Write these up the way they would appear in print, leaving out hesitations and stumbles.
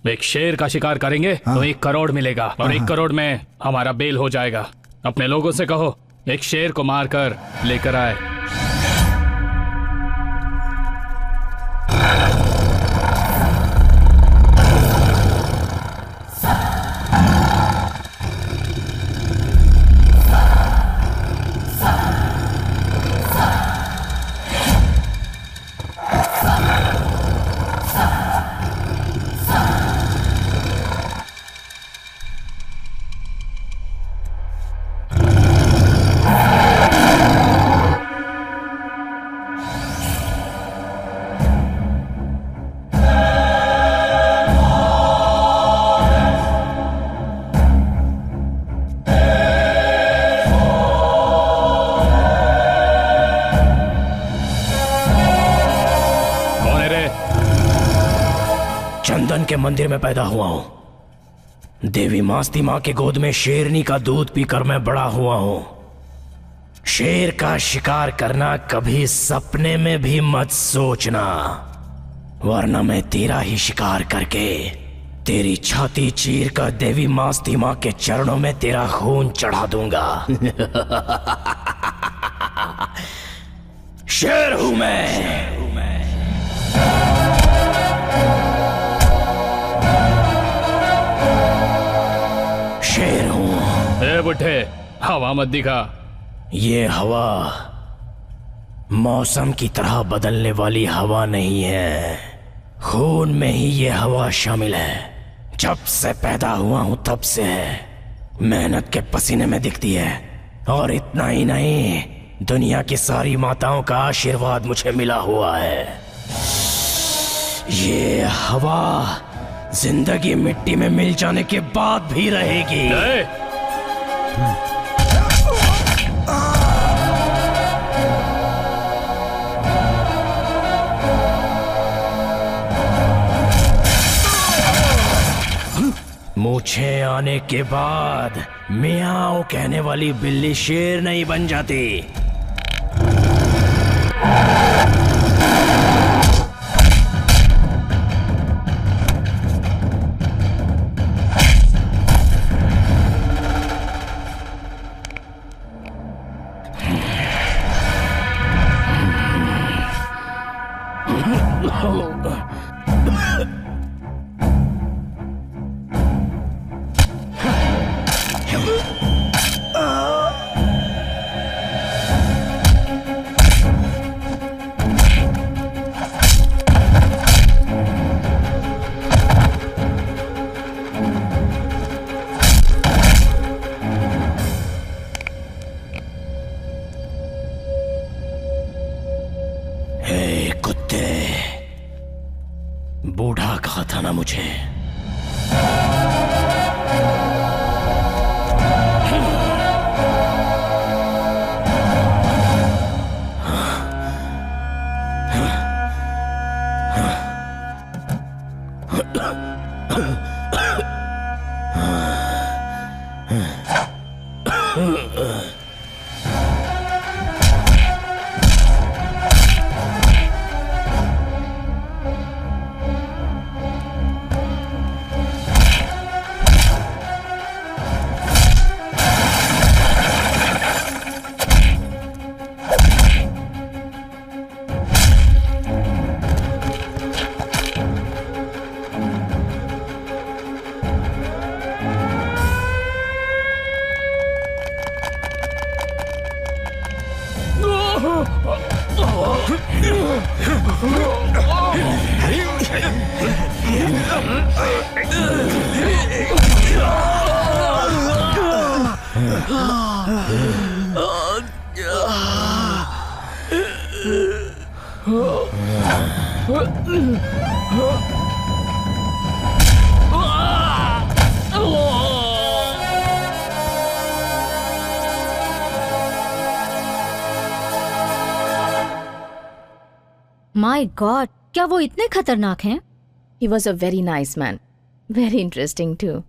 एक शेर का शिकार करेंगे तो 1 करोड़ मिलेगा और 1 करोड़ में हमारा बेल हो जाएगा। अपने लोगों से कहो एक शेर को मारकर लेकर आए। चंदन के मंदिर में पैदा हुआ हूं। देवी मास्ती मां के गोद में शेरनी का दूध पीकर मैं बड़ा हुआ हूं। शेर का शिकार करना कभी सपने में भी मत सोचना, वरना मैं तेरा ही शिकार करके तेरी छाती चीर कर देवी मास्ती मां के चरणों में तेरा खून चढ़ा दूंगा। शेर हूं मैं। शेर हूं। ए बुढ़े, हवा मत दिखा। ये हवा मौसम की तरह बदलने वाली हवा नहीं है, खून में ही ये हवा शामिल है। जब से पैदा हुआ हूं तब से मेहनत के पसीने में दिखती है, और इतना ही नहीं, दुनिया की सारी माताओं का आशीर्वाद मुझे मिला हुआ है। ये हवा जिंदगी मिट्टी में मिल जाने के बाद भी रहेगी। मूछें आने के बाद मियाओ कहने वाली बिल्ली शेर नहीं बन जाती। बूढ़ा कहा था ना मुझे। माय गॉड, क्या वो इतने खतरनाक हैं? He was a very nice man. Very interesting too.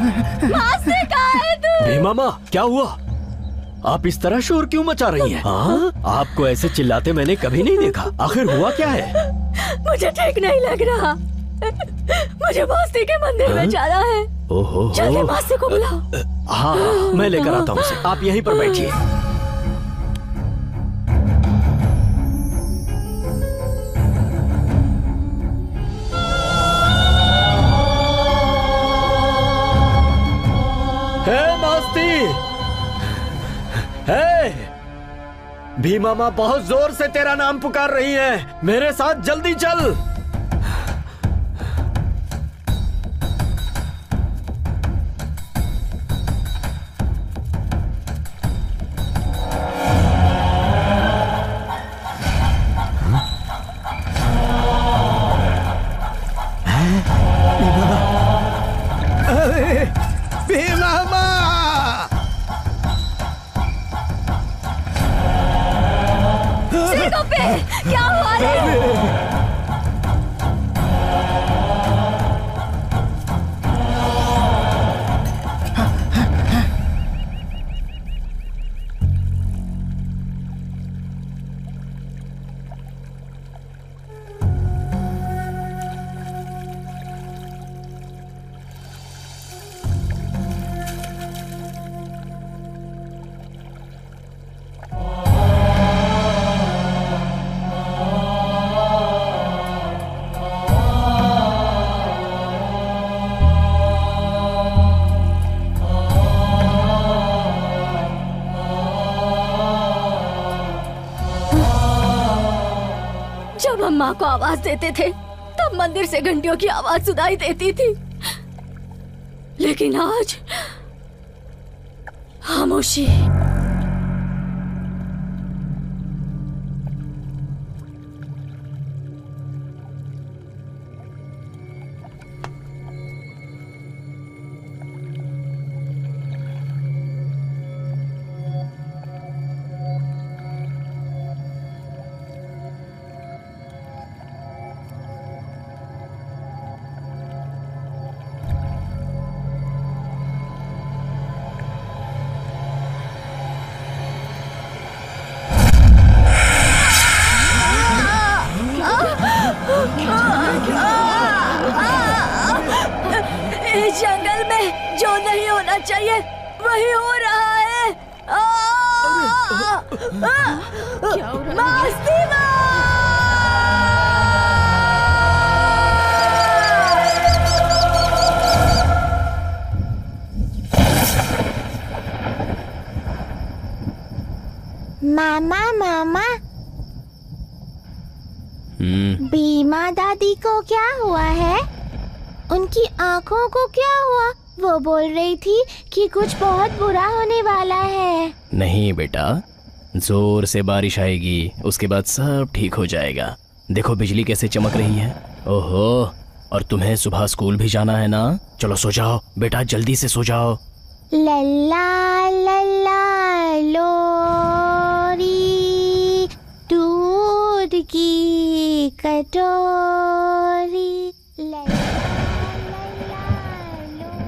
Masti कहाँ है तू? भीमा माँ, क्या हुआ? आप इस तरह शोर क्यों मचा रही हैं? हाँ, आपको ऐसे चिल्लाते मैंने कभी नहीं देखा। आखिर हुआ क्या है? मुझे ठीक नहीं लग रहा। मुझे मास्ती के मंदिर में जाना है। ओहो, जल्दी मास्ती को बुलाओ। हाँ, मैं लेकर आता हूँ उसे। आप यहीं पर बैठिए। हे मास्ती, हे, भीमा माँ बहुत जोर से तेरा नाम पुकार रही है। मेरे साथ जल्दी चल। क्या हुआ है? जब हम माँ को आवाज देते थे तब मंदिर से घंटियों की आवाज सुनाई देती थी, लेकिन आज खामोशी। इस जंगल में जो नहीं होना चाहिए वही हो रहा है। क्या हो रहा है? मास्ती माँ! मामा मामा, भीमा दादी को क्या हुआ है? उनकी आंखों को क्या हुआ? वो बोल रही थी कि कुछ बहुत बुरा होने वाला है। नहीं बेटा, जोर से बारिश आएगी, उसके बाद सब ठीक हो जाएगा। देखो बिजली कैसे चमक रही है। ओहो, और तुम्हें सुबह स्कूल भी जाना है ना? चलो सो जाओ बेटा, जल्दी से सो जाओ। लल्ला लल्ला लोरी, दूध की कटोरी। लल्ला लल्ला लोरी।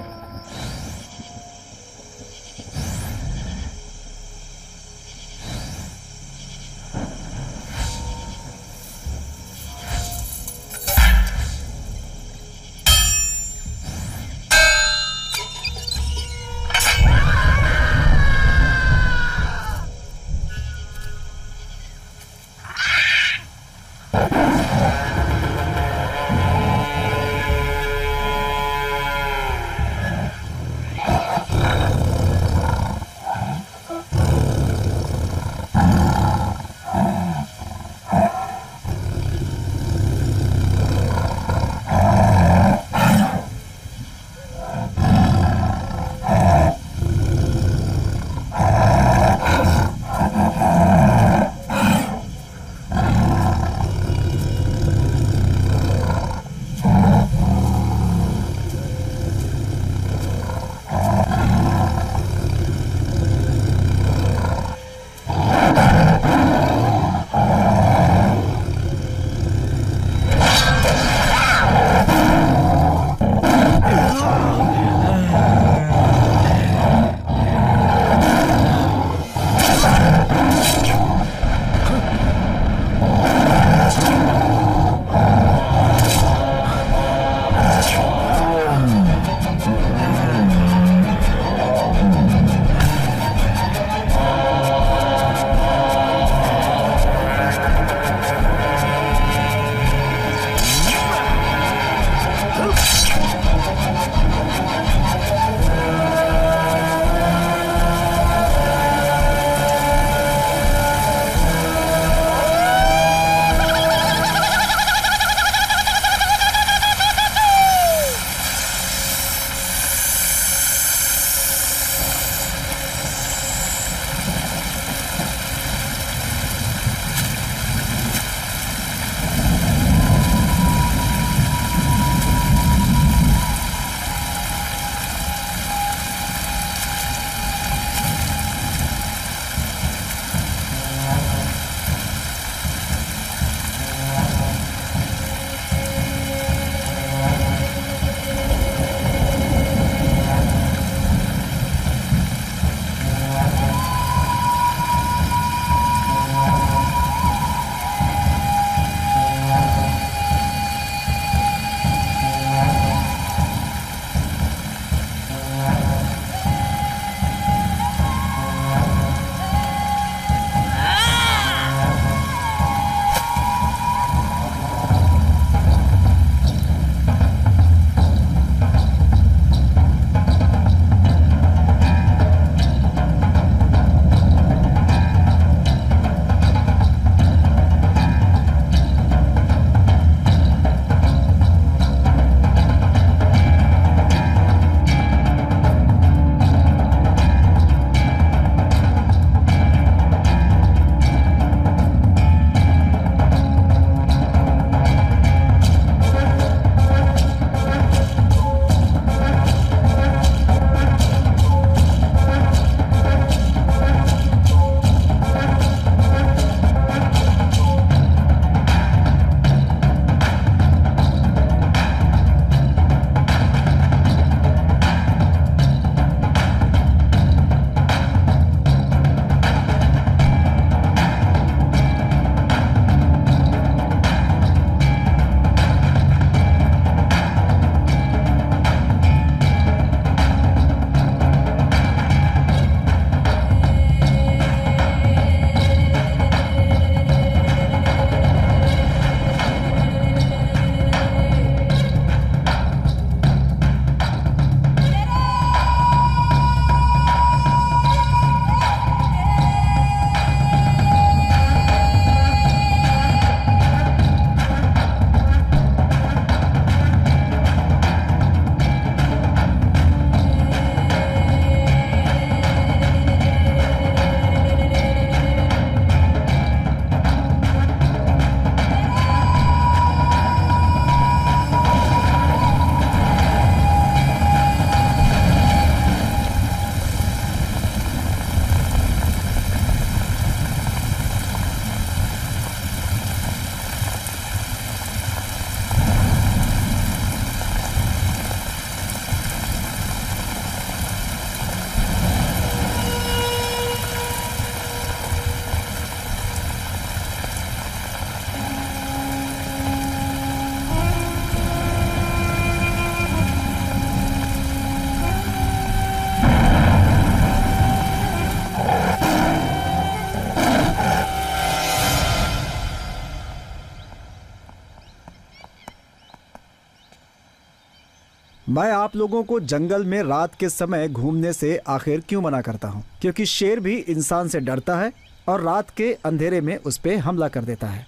मैं आप लोगों को जंगल में रात के समय घूमने से आखिर क्यों मना करता हूँ? क्योंकि शेर भी इंसान से डरता है और रात के अंधेरे में उस पर हमला कर देता है।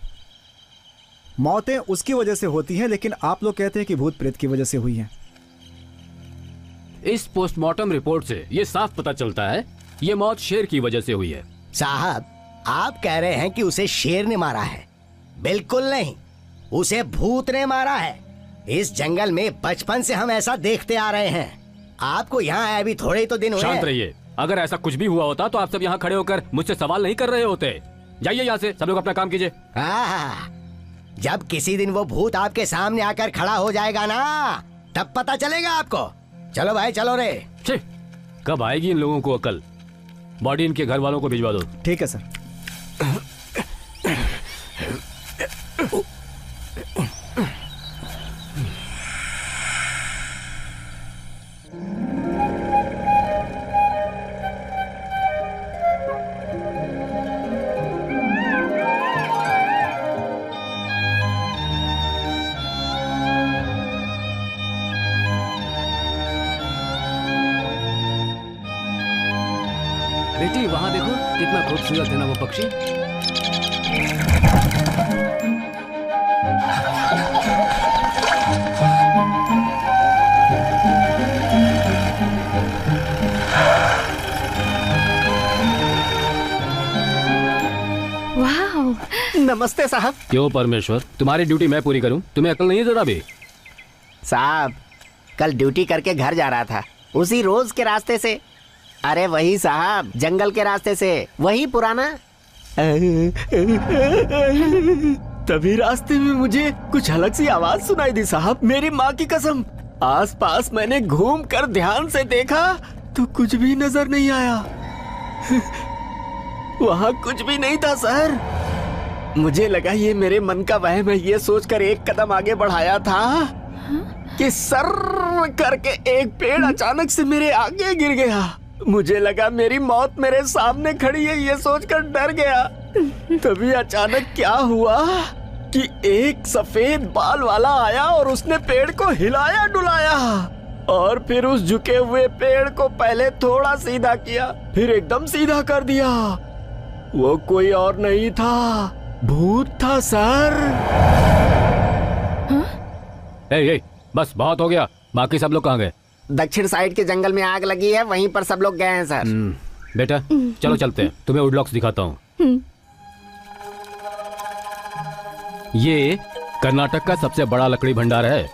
मौतें उसकी वजह से होती हैं, लेकिन आप लोग कहते हैं कि भूत प्रेत की वजह से हुई हैं। इस पोस्टमार्टम रिपोर्ट से ये साफ पता चलता है ये मौत शेर की वजह से हुई है। साहब, आप कह रहे हैं कि उसे शेर ने मारा है? बिल्कुल नहीं, उसे भूत ने मारा है। इस जंगल में बचपन से हम ऐसा देखते आ रहे हैं। आपको यहाँ आए अभी थोड़े ही तो दिन हुए। शांत रहिए। अगर ऐसा कुछ भी हुआ होता तो आप सब यहाँ खड़े होकर मुझसे सवाल नहीं कर रहे होते। जाइए यहाँ से, सब लोग अपना काम कीजिए। हाँ, जब किसी दिन वो भूत आपके सामने आकर खड़ा हो जाएगा ना, तब पता चलेगा आपको। चलो भाई, चलो रे। कब आएगी इन लोगों को अकल? बॉडी इनके घर वालों को भिजवा दो। ठीक है सर। बेटी वहाँ देखो, कितना खूबसूरत है ना वो पक्षी। वाह, नमस्ते साहब। क्यों परमेश्वर, तुम्हारी ड्यूटी मैं पूरी करूं? तुम्हें अकल नहीं है जरा भी? साहब, कल ड्यूटी करके घर जा रहा था, उसी रोज के रास्ते से। अरे वही साहब, जंगल के रास्ते से, वही पुराना। तभी रास्ते में मुझे कुछ अलग सी आवाज सुनाई दी साहब, मेरी माँ की कसम। आसपास मैंने घूम कर ध्यान से देखा तो कुछ भी नजर नहीं आया। वहाँ कुछ भी नहीं था सर। मुझे लगा ये मेरे मन का वहम है, ये सोचकर एक कदम आगे बढ़ाया था कि सर करके एक पेड़ अचानक से मेरे आगे गिर गया। मुझे लगा मेरी मौत मेरे सामने खड़ी है, ये सोचकर डर गया। तभी अचानक क्या हुआ कि एक सफेद बाल वाला आया और उसने पेड़ को हिलाया डुलाया और फिर उस झुके हुए पेड़ को पहले थोड़ा सीधा किया, फिर एकदम सीधा कर दिया। वो कोई और नहीं था, भूत था सर। ए, बस बहुत हो गया। बाकी सब लोग कहाँ गए? दक्षिण साइड के जंगल में आग लगी है, वहीं पर सब लोग गए हैं सर। बेटा चलो चलते हैं, तुम्हें वुडलॉक्स दिखाता हूँ। ये कर्नाटक का सबसे बड़ा लकड़ी भंडार है।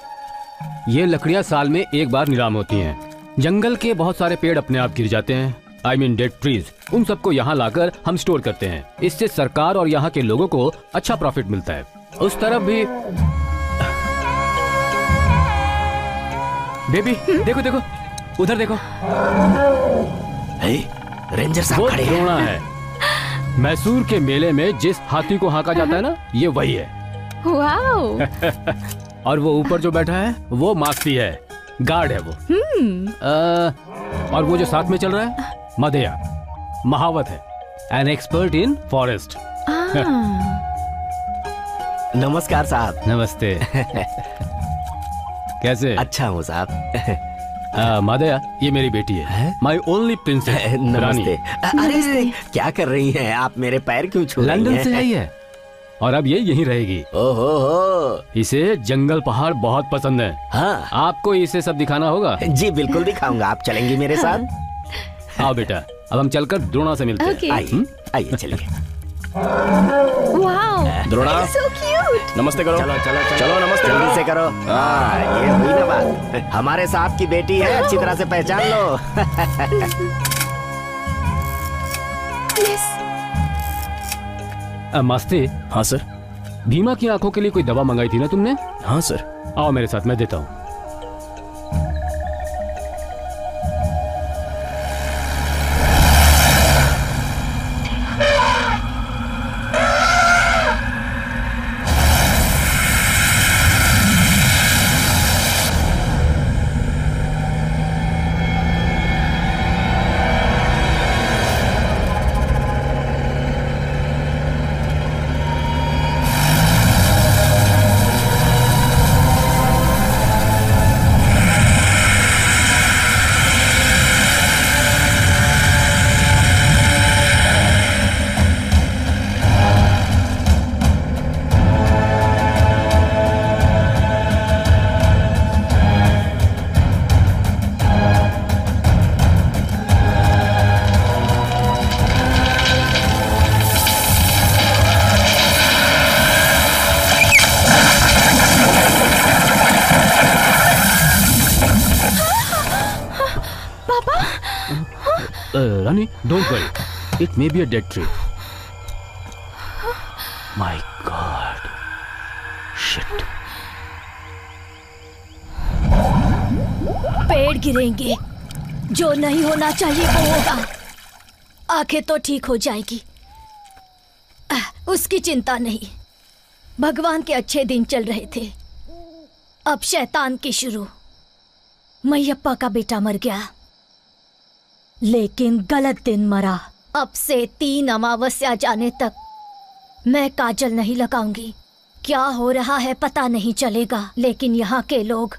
ये लकड़ियाँ साल में एक बार नीलाम होती हैं। जंगल के बहुत सारे पेड़ अपने आप गिर जाते हैं, I mean डेड ट्रीज। उन सबको यहाँ लाकर हम स्टोर करते हैं। इससे सरकार और यहाँ के लोगों को अच्छा प्रॉफिट मिलता है। उस तरफ भी बेबी देखो देखो, उधर देखो। रेंजर साहब खड़े हैं। द्रोणा है। मैसूर के मेले में जिस हाथी को हाँका जाता है ना, ये वही है। वाओ। और वो ऊपर जो बैठा है वो मास्ती है, गार्ड है वो। और वो जो साथ में चल रहा है मधेया, महावत है, एन एक्सपर्ट इन फॉरेस्ट। नमस्कार साहब। नमस्ते। कैसे? अच्छा हूँ साहब। मधेया, ये मेरी बेटी है, माई ओनली प्रिंसेस। नमस्ते। अरे क्या कर रही हैं आप? मेरे पैर क्यों छू रही हैं? लंदन से आई है और अब ये यहीं रहेगी। ओहो, इसे जंगल पहाड़ बहुत पसंद है। हाँ, आपको इसे सब दिखाना होगा। जी बिल्कुल दिखाऊंगा। आप चलेंगी मेरे साथ? आओ बेटा, अब हम चलकर द्रोणा से मिलते हैं। आइए आइए चलिए। Wow, Drona, so cute. नमस्ते करो। चलो चलो चलो, चलो नमस्ते जल्दी से करो। ये हुई ना बात। हमारे साहब की बेटी है, अच्छी तरह से पहचान लो। मस्ते। हाँ सर। भीमा की आंखों के लिए कोई दवा मंगाई थी ना तुमने? हाँ सर। आओ मेरे साथ, मैं देता हूँ। Rani, don't worry, it may be a dead tree. My god, shit. पेड़ गिरेंगे, जो नहीं होना चाहिए वो होगा। आंखें तो ठीक हो जाएगी, उसकी चिंता नहीं। भगवान के अच्छे दिन चल रहे थे, अब शैतान की शुरू। मैयप्पा का बेटा मर गया, लेकिन गलत दिन मरा। अब से 3 अमावस्या जाने तक मैं काजल नहीं लगाऊंगी। क्या हो रहा है पता नहीं चलेगा, लेकिन यहाँ के लोग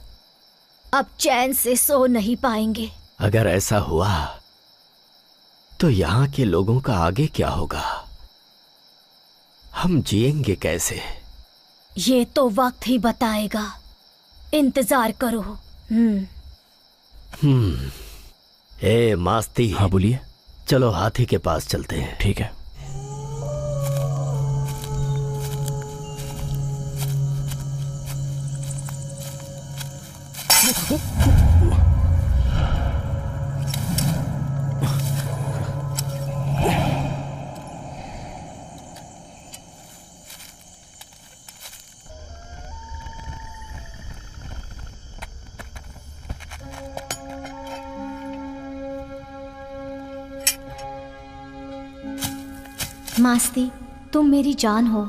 अब चैन से सो नहीं पाएंगे। अगर ऐसा हुआ तो यहाँ के लोगों का आगे क्या होगा? हम जिएंगे कैसे? ये तो वक्त ही बताएगा, इंतजार करो। ए मास्ती। हाँ बोलिए। चलो हाथी के पास चलते हैं। ठीक है। मास्ती, तुम मेरी जान हो।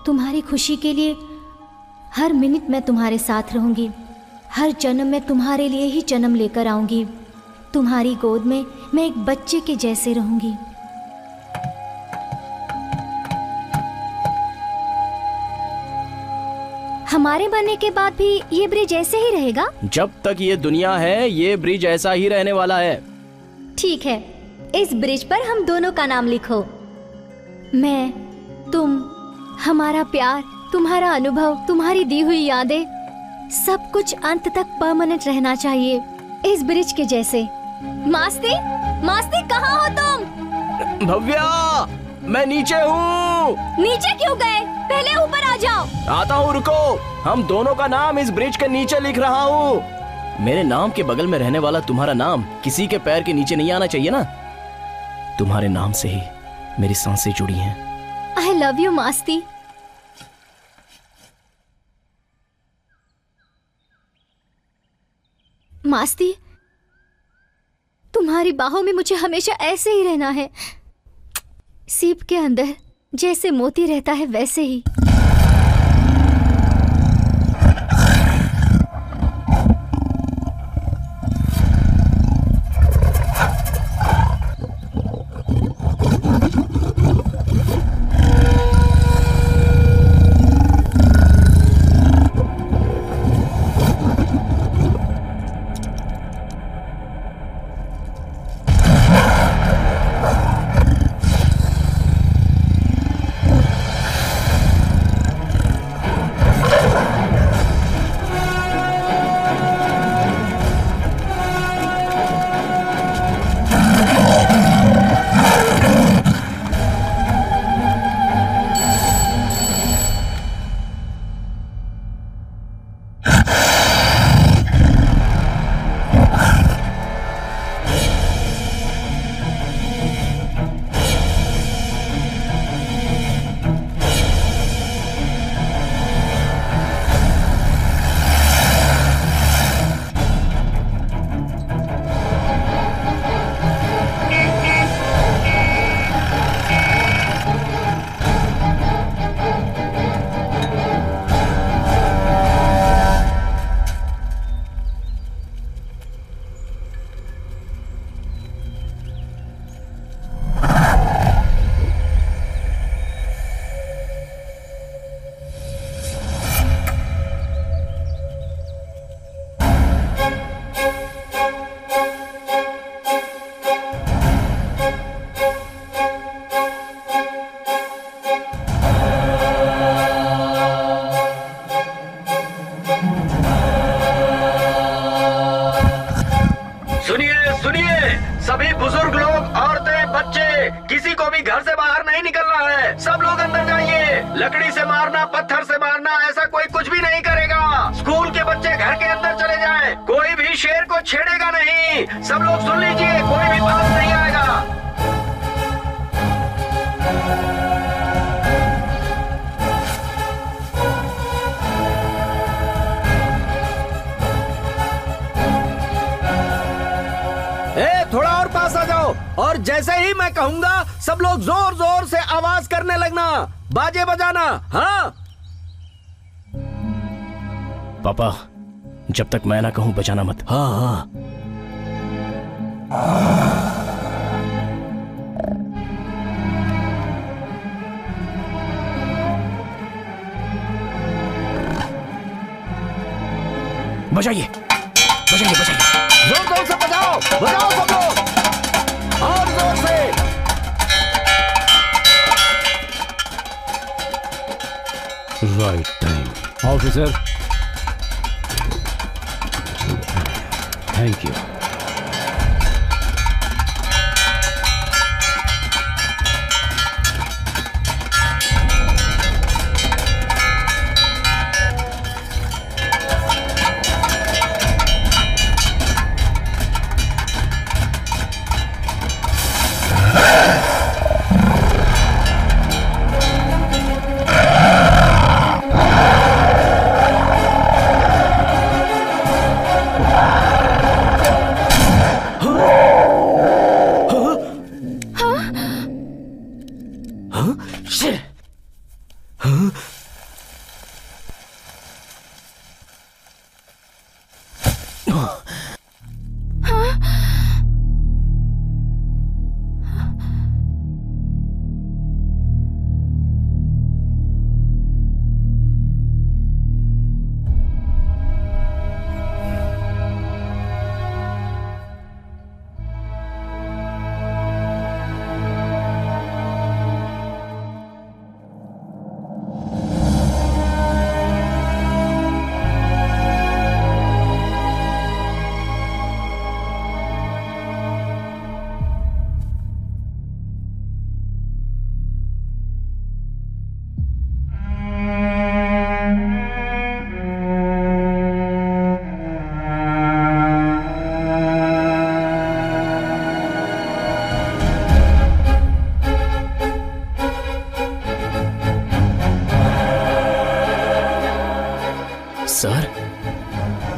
तुम्हारी खुशी के लिए हर मिनट मैं तुम्हारे साथ रहूंगी। हर जन्म में तुम्हारे लिए ही जन्म लेकर आऊंगी। तुम्हारी गोद में मैं एक बच्चे के जैसे रहूंगी। हमारे बनने के बाद भी ये ब्रिज ऐसे ही रहेगा? जब तक ये दुनिया है ये ब्रिज ऐसा ही रहने वाला है। ठीक है, इस ब्रिज पर हम दोनों का नाम लिखो। मैं, तुम, हमारा प्यार, तुम्हारा अनुभव, तुम्हारी दी हुई यादें, सब कुछ अंत तक परमानेंट रहना चाहिए, इस ब्रिज के जैसे। मास्ती, मास्ती कहाँ हो तुम? भव्या, मैं नीचे हूँ। नीचे क्यों गए? पहले ऊपर आ जाओ। आता हूँ, रुको। हम दोनों का नाम इस ब्रिज के नीचे लिख रहा हूँ। मेरे नाम के बगल में रहने वाला तुम्हारा नाम किसी के पैर के नीचे नहीं आना चाहिए ना। तुम्हारे नाम से ही मेरी सांसें जुड़ी हैं। I love you Masti. Masti, तुम्हारी बाहों में मुझे हमेशा ऐसे ही रहना है। सीप के अंदर जैसे मोती रहता है वैसे ही। सभी बुजुर्ग लोग, औरतें, बच्चे, किसी को भी घर से बाहर नहीं निकलना है। सब लोग अंदर जाइए। लकड़ी से मारना, पत्थर से मारना, ऐसा कोई कुछ भी नहीं करेगा। स्कूल के बच्चे घर के अंदर चले जाएं। कोई भी शेर को छेड़ेगा नहीं। सब लोग सुन लीजिए, कोई भी पास नहीं आएगा। थोड़ा और पास आ जाओ, और जैसे ही मैं कहूंगा सब लोग जोर जोर से आवाज करने लगना, बाजे बजाना। हाँ पापा, जब तक मैं ना कहूं बजाना मत। हाँ हाँ। बजाइए बजाइए बजाइए, जोर जोर से बजाओ, बजाओ सब लोग, और जोर से। Right time officer, thank you. Sir,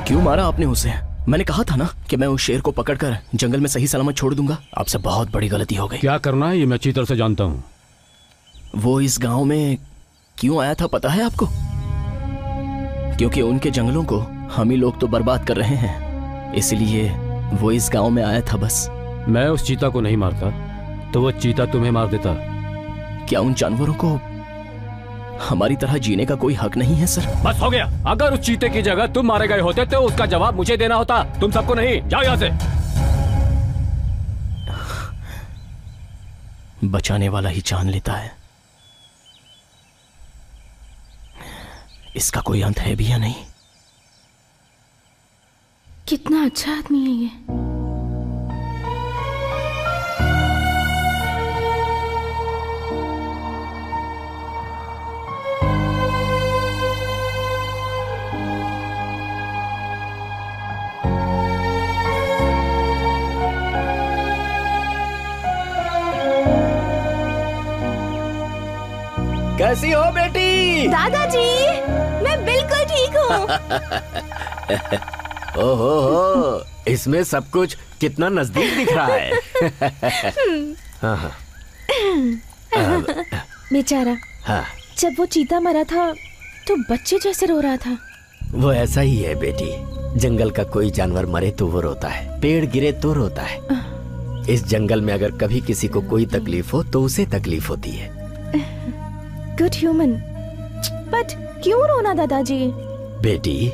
क्यों मारा आपने उसे? मैंने कहा था ना कि मैं उस शेर को पकड़कर जंगल में सही सलामत छोड़ दूंगा। आपसे बहुत बड़ी गलती हो गई। क्या करना है ये मैं अच्छी तरह से जानता हूँ। वो इस गांव में क्यों आया था पता है आपको? क्योंकि उनके जंगलों को हम ही लोग तो बर्बाद कर रहे हैं, इसलिए वो इस गांव में आया था बस। मैं उस चीता को नहीं मारता तो वो चीता तुम्हें मार देता। क्या उन जानवरों को हमारी तरह जीने का कोई हक नहीं है सर? बस हो गया। अगर उस चीते की जगह तुम मारे गए होते तो उसका जवाब मुझे देना होता, तुम सबको नहीं। जाओ यहाँ से। बचाने वाला ही जान लेता है। इसका कोई अंत है भी या नहीं? कितना अच्छा आदमी है ये। कैसी हो बेटी? दादाजी, मैं बिल्कुल ठीक हूँ। ओहो हो, इसमें सब कुछ कितना नजदीक दिख रहा है। हाँ हाँ। बेचारा, हाँ। जब वो चीता मरा था तो बच्चे जैसे रो रहा था। वो ऐसा ही है बेटी। जंगल का कोई जानवर मरे तो वो रोता है, पेड़ गिरे तो रोता है। इस जंगल में अगर कभी किसी को कोई तकलीफ हो तो उसे तकलीफ होती है। Good human. बट क्यों रोना दादाजी? बेटी,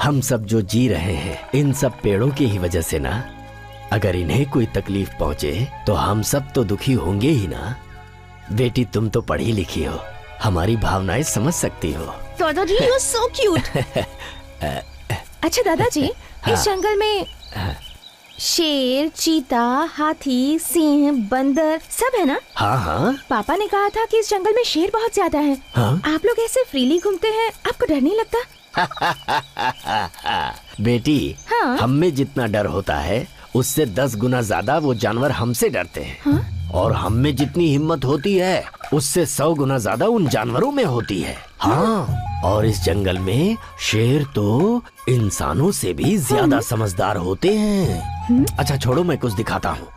हम सब जो जी रहे हैं इन सब पेड़ों की ही वजह से ना। अगर इन्हें कोई तकलीफ पहुंचे तो हम सब तो दुखी होंगे ही ना। बेटी, तुम तो पढ़ी लिखी हो, हमारी भावनाएं समझ सकती हो। दादाजी, यू आर सो क्यूट। अच्छा दादाजी, इस जंगल में शेर, चीता, हाथी, सिंह, बंदर सब है ना? हाँ हाँ। पापा ने कहा था कि इस जंगल में शेर बहुत ज्यादा है। हाँ? आप लोग ऐसे फ्रीली घूमते हैं, आपको डर नहीं लगता? बेटी, हाँ? हम में जितना डर होता है उससे 10 गुना ज्यादा वो जानवर हमसे डरते हैं। हाँ? और हम में जितनी हिम्मत होती है उससे 100 गुना ज्यादा उन जानवरों में होती है। हाँ, और इस जंगल में शेर तो इंसानों से भी ज्यादा समझदार होते हैं। अच्छा छोड़ो, मैं कुछ दिखाता हूँ।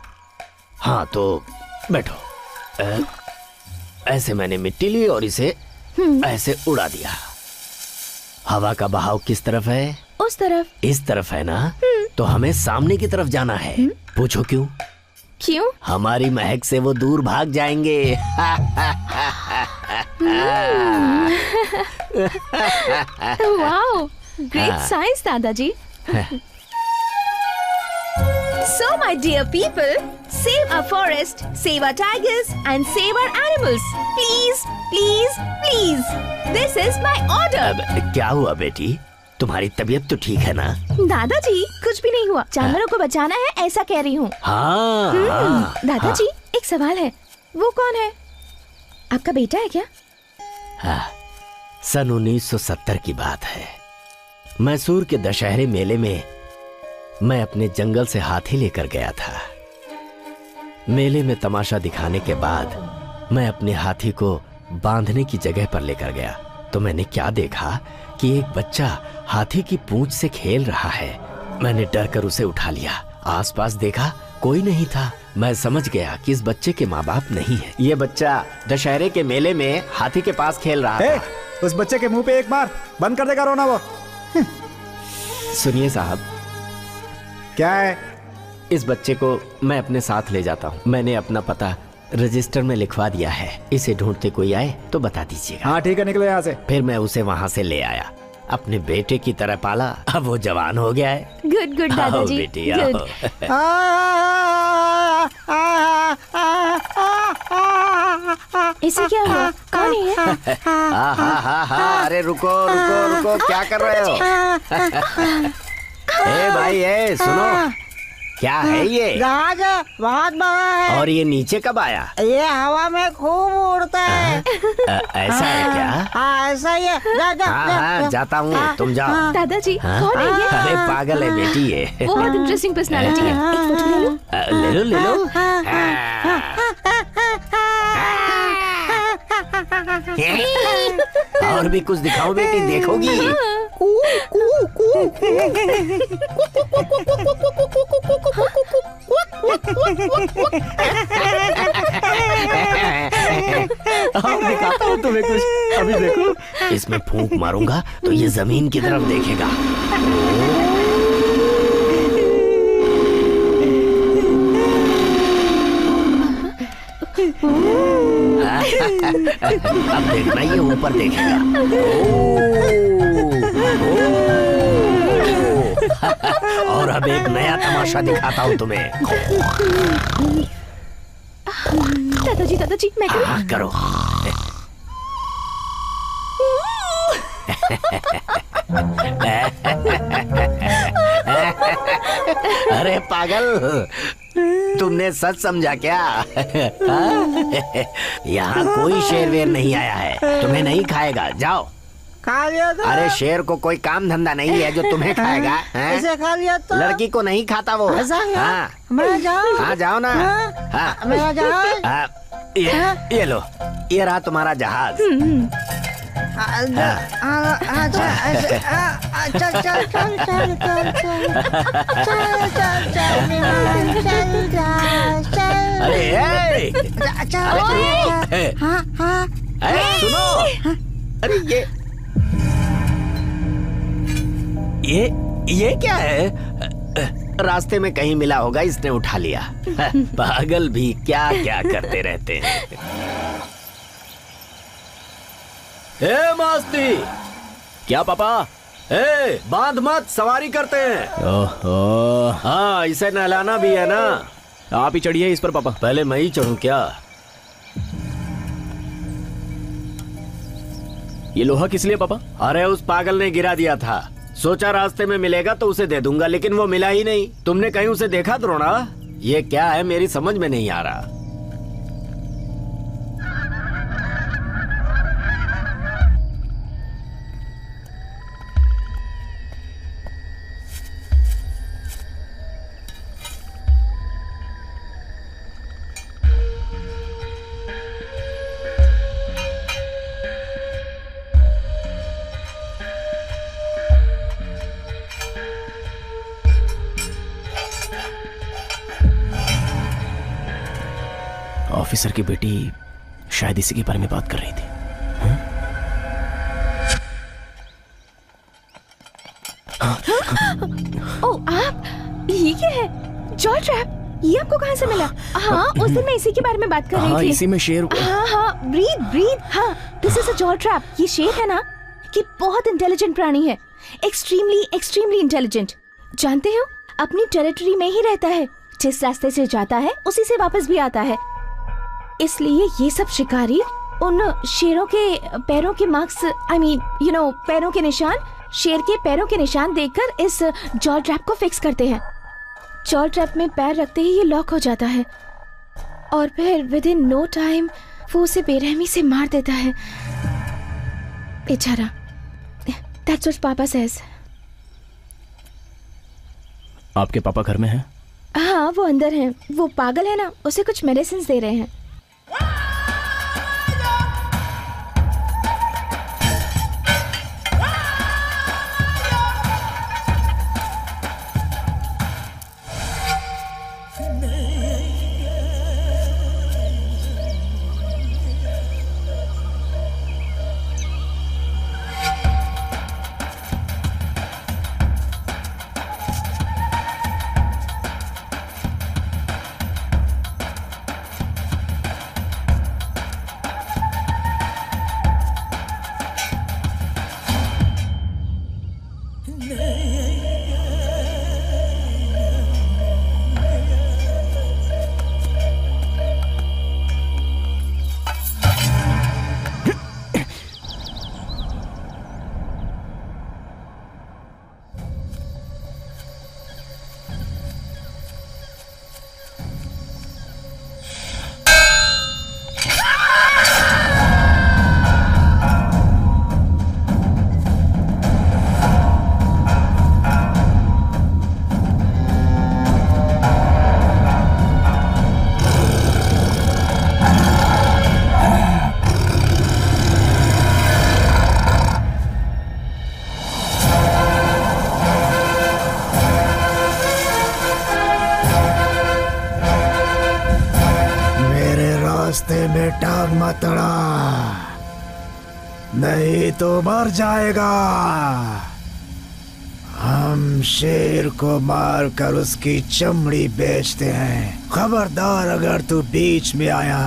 हाँ तो बैठो। ऐसे मैंने मिट्टी ली और इसे ऐसे उड़ा दिया। हवा का बहाव किस तरफ है? उस तरफ। इस तरफ है ना? तो हमें सामने की तरफ जाना है। पूछो क्यों? क्यों? हमारी महक से वो दूर भाग जाएंगे। वाओ, ग्रेट साइंस दादाजी। So my dear people, save our forest, save our tigers and save our animals. Please, please, please. This is my order. अब क्या हुआ बेटी? तुम्हारी तबीयत तो ठीक है ना? दादाजी कुछ भी नहीं हुआ, जानवरों को बचाना है ऐसा कह रही हूँ। हाँ, दादाजी एक सवाल है, वो कौन है? आपका बेटा है क्या? हाँ, सन 1970 की बात है। मैसूर के दशहरे मेले में मैं अपने जंगल से हाथी लेकर गया था। मेले में तमाशा दिखाने के बाद मैं अपने हाथी को बांधने की जगह पर लेकर गया तो मैंने क्या देखा कि एक बच्चा हाथी की पूंछ से खेल रहा है। मैंने डर कर उसे उठा लिया। आसपास देखा, कोई नहीं था। मैं समझ गया कि इस बच्चे के माँ बाप नहीं है। ये बच्चा दशहरे के मेले में हाथी के पास खेल रहा था। उस बच्चे के मुंह पे एक मार, बंद कर देगा रोना वो। सुनिए साहब। क्या है? इस बच्चे को मैं अपने साथ ले जाता हूँ। मैंने अपना पता रजिस्टर में लिखवा दिया है। इसे ढूंढते कोई आए तो बता दीजिएगा। हाँ ठीक है, निकलो यहाँ से। फिर मैं उसे वहाँ से ले आया, अपने बेटे की तरह पाला। अब वो जवान हो गया है। गुड गुड दादाजी, बेटी गुड। इसे क्या हुआ? कौन है? अरे रुको रुको रुको, क्या कर रहे हो? ए भाई, ए सुनो, क्या है ये? जहाज है, बहुत बड़ा है। और ये नीचे कब आया? ये हवा में खूब उड़ता है। ऐसा है क्या? हाँ ऐसा ही है। हाँ, जाता हूँ, तुम जाओ। दादाजी कौन है ये? अरे पागल है बेटी ये। बहुत इंटरेस्टिंग पर्सनालिटी है। एक फोटो ले लो। ले लो ले लो। और भी कुछ दिखाओ बेटी, देखोगी? दिखाता हूँ तुम्हें कुछ, अभी देखो। इसमें फूंक मारूंगा तो ये जमीन की तरफ देखेगा। अब देखना, ये ऊपर देखेगा। और अब एक नया तमाशा दिखाता हूँ तुम्हें। दादाजी दादाजी मैं करूँ? हाँ करो। अरे पागल, तुमने सच समझा क्या? यहाँ कोई शेर वेर नहीं आया है, तुम्हें नहीं खाएगा। जाओ। खा लिया तो? अरे शेर को कोई काम धंधा नहीं है जो तुम्हें खाएगा। इसे खा लिया तो? लड़की को नहीं खाता वो। हाँ, मैं जाऊँ? हाँ जाओ ना। हाँ मैं जाऊँ? ये लो, ये रहा तुम्हारा जहाज। अरे सुनो, अरे ये क्या है? रास्ते में कहीं मिला होगा, इसने उठा लिया। पागल भी क्या क्या करते रहते हैं। ए मास्ती! क्या पापा? ए बांध मत, सवारी करते हैं। ओहो, हाँ इसे नहलाना भी है ना। आप ही चढ़िए इस पर पापा। पहले मैं ही चढ़ूं क्या? ये लोहा किस लिए पापा? अरे उस पागल ने गिरा दिया था, सोचा रास्ते में मिलेगा तो उसे दे दूंगा, लेकिन वो मिला ही नहीं। तुमने कहीं उसे देखा द्रोणा? ये क्या है, मेरी समझ में नहीं आ रहा। ऑफिसर की बेटी शायद इसी के बारे में बात कर रही थी। ओह आप, ये क्या है? जॉ ट्रैप, ये आपको कहाँ से मिला? हाँ, उस दिन मैं इसी के बारे में बात कर रही थी। इसी में शेर। हाँ, ब्रीद। हाँ, this is a jaw trap. ये शेर है ना, कि बहुत इंटेलिजेंट प्राणी है, एक्सट्रीमली इंटेलिजेंट। जानते हो, अपनी टेरिटरी में ही रहता है, जिस रास्ते से जाता है उसी से वापस भी आता है। इसलिए ये सब शिकारी उन शेरों के पैरों के मार्क्स, पैरों के निशान, शेर के पैरों के निशान देखकर इस जॉ ट्रैप को फिक्स करते हैं। जॉ ट्रैप में पैर रखते ही ये लॉक हो जाता है और फिर विद इन नो टाइम वो उसे बेरहमी से मार देता है। बेचारा। That's what पापा says। आपके पापा घर में हैं? हाँ, वो अंदर हैं। वो पागल है ना, उसे कुछ मेडिसिन दे रहे हैं। रास्ते में टांग मत अड़ा, नहीं तो मर जाएगा। हम शेर को मारकर उसकी चमड़ी बेचते हैं। खबरदार अगर तू बीच में आया।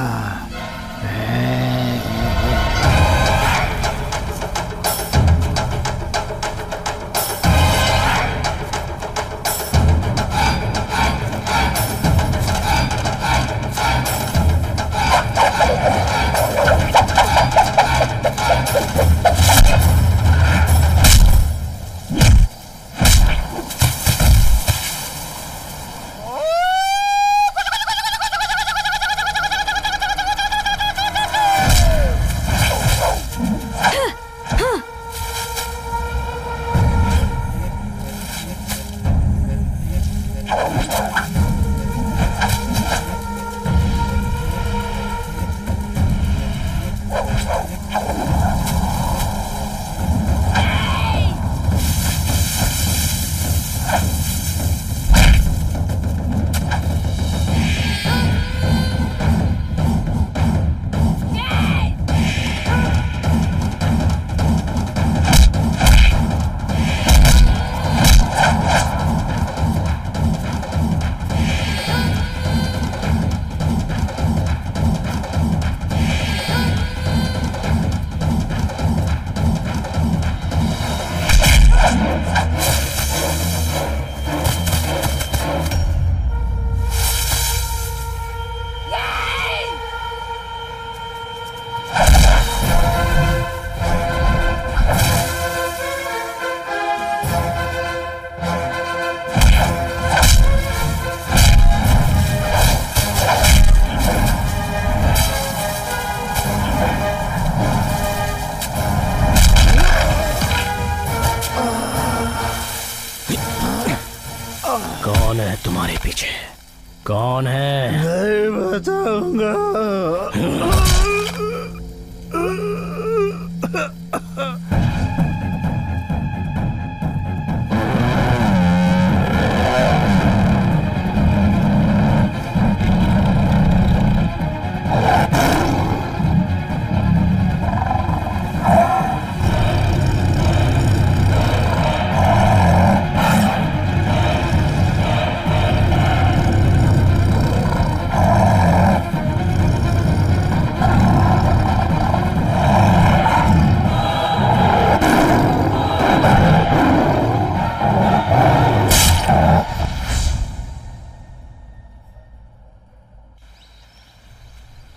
कौन है तुम्हारे पीछे? कौन है? नहीं बताऊंगा।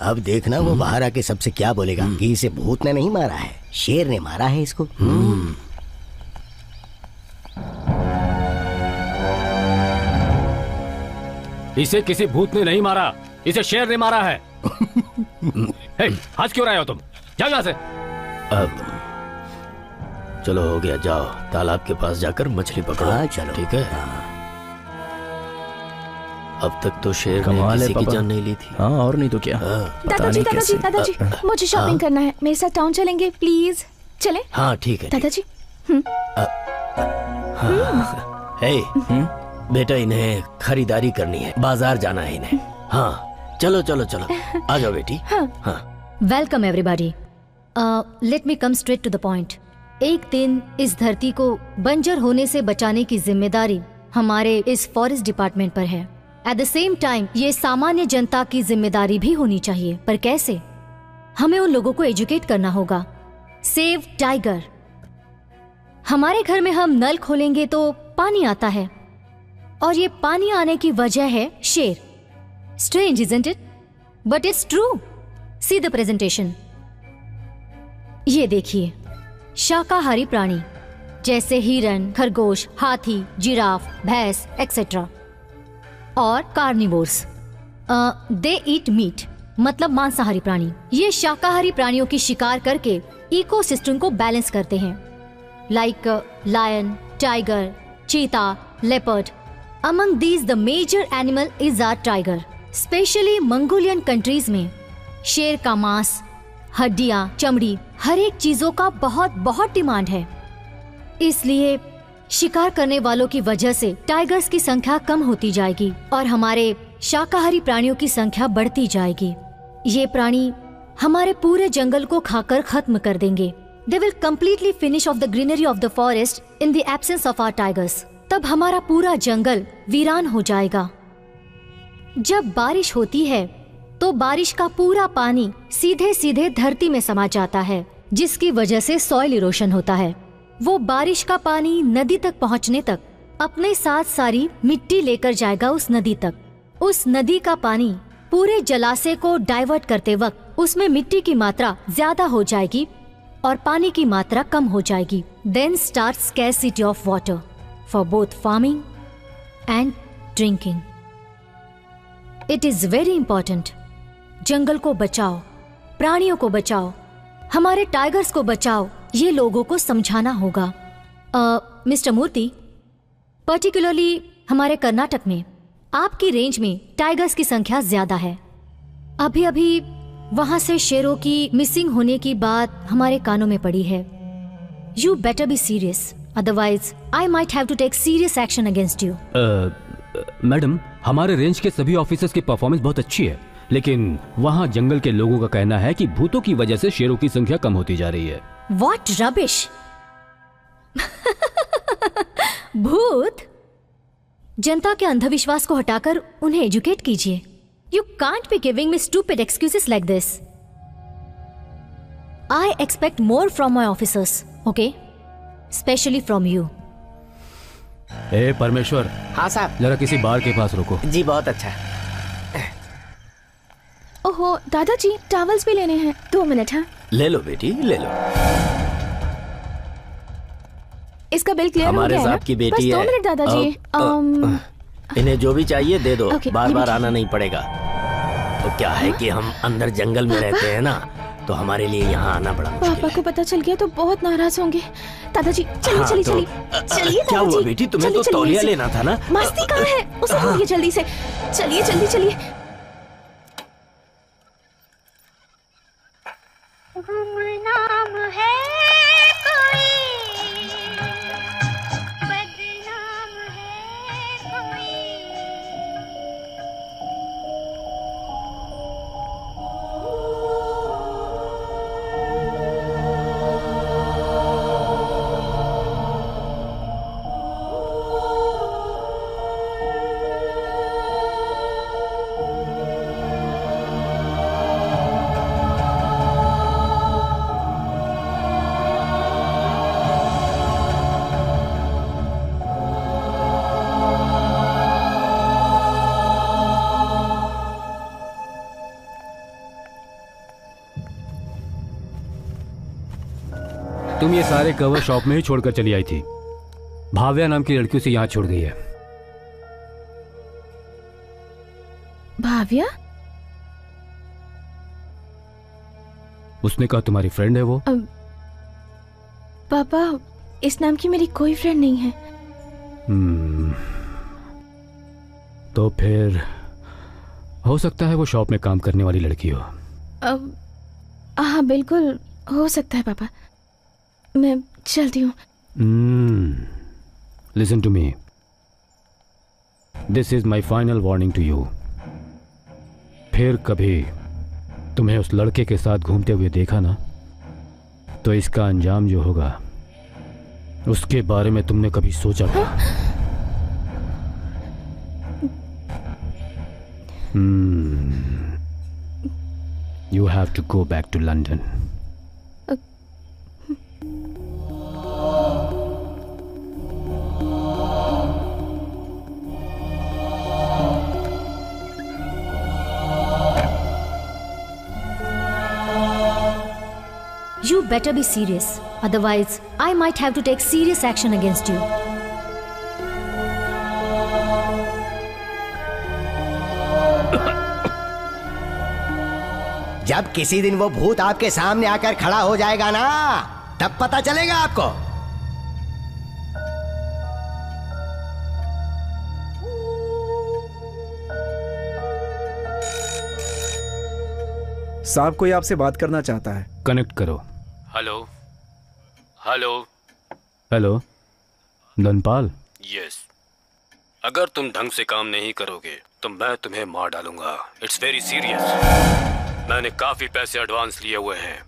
अब देखना वो बाहर आके सबसे क्या बोलेगा कि इसे भूत ने नहीं मारा है, शेर ने मारा है इसको। इसे किसी भूत ने नहीं मारा, इसे शेर ने मारा है। हे, हंस क्यों रहे हो तुम? जाओ यहाँ से। अब चलो हो गया, जाओ तालाब के पास जाकर मछली पकड़ो। हाँ, चलो। ठीक है। अब तक तो शेर ने कमाल है किसी की पापा। जान नहीं ली थी। हाँ और नहीं तो क्या। दादाजी दादाजी दादाजी, मुझे शॉपिंग करना है, मेरे साथ टाउन चलेंगे प्लीज? चले? हाँ ठीक है। दादाजी। हे, बेटा इन्हें खरीदारी करनी है, बाजार जाना है इन्हें। हाँ चलो चलो चलो, आ जाओ बेटी। हाँ। Welcome everybody. Let me come straight to the point. एक दिन इस धरती को बंजर होने से बचाने की जिम्मेदारी हमारे इस फॉरेस्ट डिपार्टमेंट पर है। एट द सेम टाइम ये सामान्य जनता की जिम्मेदारी भी होनी चाहिए। पर कैसे? हमें उन लोगों को एजुकेट करना होगा। Save tiger. हमारे घर में हम नल खोलेंगे तो पानी आता है, और ये पानी आने की वजह है शेर। Strange isn't it? But it's true. See the presentation. ये देखिए, शाकाहारी प्राणी जैसे हिरन, खरगोश, हाथी, जिराफ, भैंस एक्सेट्रा, और कार्निवोर्स दे ईट मीट, मतलब मांसाहारी प्राणी। ये शाकाहारी प्राणियों की शिकार करके इकोसिस्टम को बैलेंस करते हैं, like lion, tiger, cheetah, leopard. Among these the major animal is are tiger. Specially Mongolian countries में शेर का मांस, हड्डियां, चमड़ी, हर एक चीजों का बहुत बहुत डिमांड है। इसलिए शिकार करने वालों की वजह से टाइगर्स की संख्या कम होती जाएगी और हमारे शाकाहारी प्राणियों की संख्या बढ़ती जाएगी। ये प्राणी हमारे पूरे जंगल को खाकर खत्म कर देंगे। They will completely finish off the greenery of the forest in the absence of our tigers. तब हमारा पूरा जंगल वीरान हो जाएगा। जब बारिश होती है तो बारिश का पूरा पानी सीधे सीधे धरती में समा जाता है, जिसकी वजह से सॉइल इरोशन होता है। वो बारिश का पानी नदी तक पहुंचने तक अपने साथ सारी मिट्टी लेकर जाएगा उस नदी तक। उस नदी का पानी पूरे जलाशय को डाइवर्ट करते वक्त उसमें मिट्टी की मात्रा ज्यादा हो जाएगी और पानी की मात्रा कम हो जाएगी। Then starts scarcity of water for both farming and drinking. It is very important. जंगल को बचाओ, प्राणियों को बचाओ, हमारे टाइगर्स को बचाओ, ये लोगों को समझाना होगा। मिस्टर मूर्ति, पर्टिकुलरली हमारे कर्नाटक में आपकी रेंज में टाइगर्स की संख्या ज्यादा है। अभी अभी वहां से शेरों की मिसिंग होने की बात हमारे कानों में पड़ी है। You better be serious, otherwise I might have to take serious action against you. Madam, हमारे रेंज के सभी ऑफिसर्स की परफॉर्मेंस बहुत अच्छी है, लेकिन वहाँ जंगल के लोगों का कहना है कि भूतों की वजह से शेरों की संख्या कम होती जा रही है। What rubbish! भूत? जनता के अंधविश्वास को हटाकर उन्हें एजुकेट कीजिए। You can't be giving me stupid excuses like this. I expect more from my officers, okay? Especially from you. ए परमेश्वर, हाँ साहब। जरा किसी बार के पास रुको। जी बहुत अच्छा। ओहो दादाजी, टॉवल्स भी लेने हैं। 2 मिनट। हाँ, ले लो बेटी, ले लो। इसका बिल क्लियर हो हमारे गया है ना? साहब की बेटी बस 2 है। मिनट दादाजी। इन्हें जो भी चाहिए दे दो, Okay, बार ये बार भी आना नहीं पड़ेगा। तो क्या है कि हम अंदर जंगल में रहते हैं ना, तो हमारे लिए यहाँ आना बड़ा मुश्किल पापा को पता चल गया तो बहुत नाराज होंगे। दादाजी चलिए हाँ, चलिए तो, चलिए चलिए। क्या हुआ दादाजी, बेटी, तुम्हें चलिए, तो चलिए, तौलिया ऐसे। लेना था ना। मस्ती कहाँ है, उसे ढूंढिए जल्दी से। चलिए जल्दी चलिए। गुमनाम है कोई, बदनाम है कोई। तुम ये सारे कवर शॉप में ही छोड़कर चली आई थी। भाव्या नाम की लड़की से यहाँ छोड़ गई है। भाव्या? उसने कहा तुम्हारी फ्रेंड है वो। पापा, इस नाम की मेरी कोई फ्रेंड नहीं है। तो फिर हो सकता है वो शॉप में काम करने वाली लड़की हो। हाँ बिल्कुल हो सकता है पापा। मैं चलती हूँ। Listen to me, this is my final warning to you. फिर कभी तुम्हें उस लड़के के साथ घूमते हुए देखा ना, तो इसका अंजाम जो होगा उसके बारे में तुमने कभी सोचा था? You have to go back to London. You better be serious. Otherwise, I might have to take serious action against you. जब किसी दिन वो भूत आपके सामने आकर खड़ा हो जाएगा ना, तब पता चलेगा आपको। साहब, कोई आपसे बात करना चाहता है। कनेक्ट करो। Hello hello hello, Dhanpal. Yes, अगर तुम ढंग से काम नहीं करोगे तो मैं तुम्हें मार डालूंगा। It's very serious. मैंने काफी पैसे एडवांस लिए हुए हैं।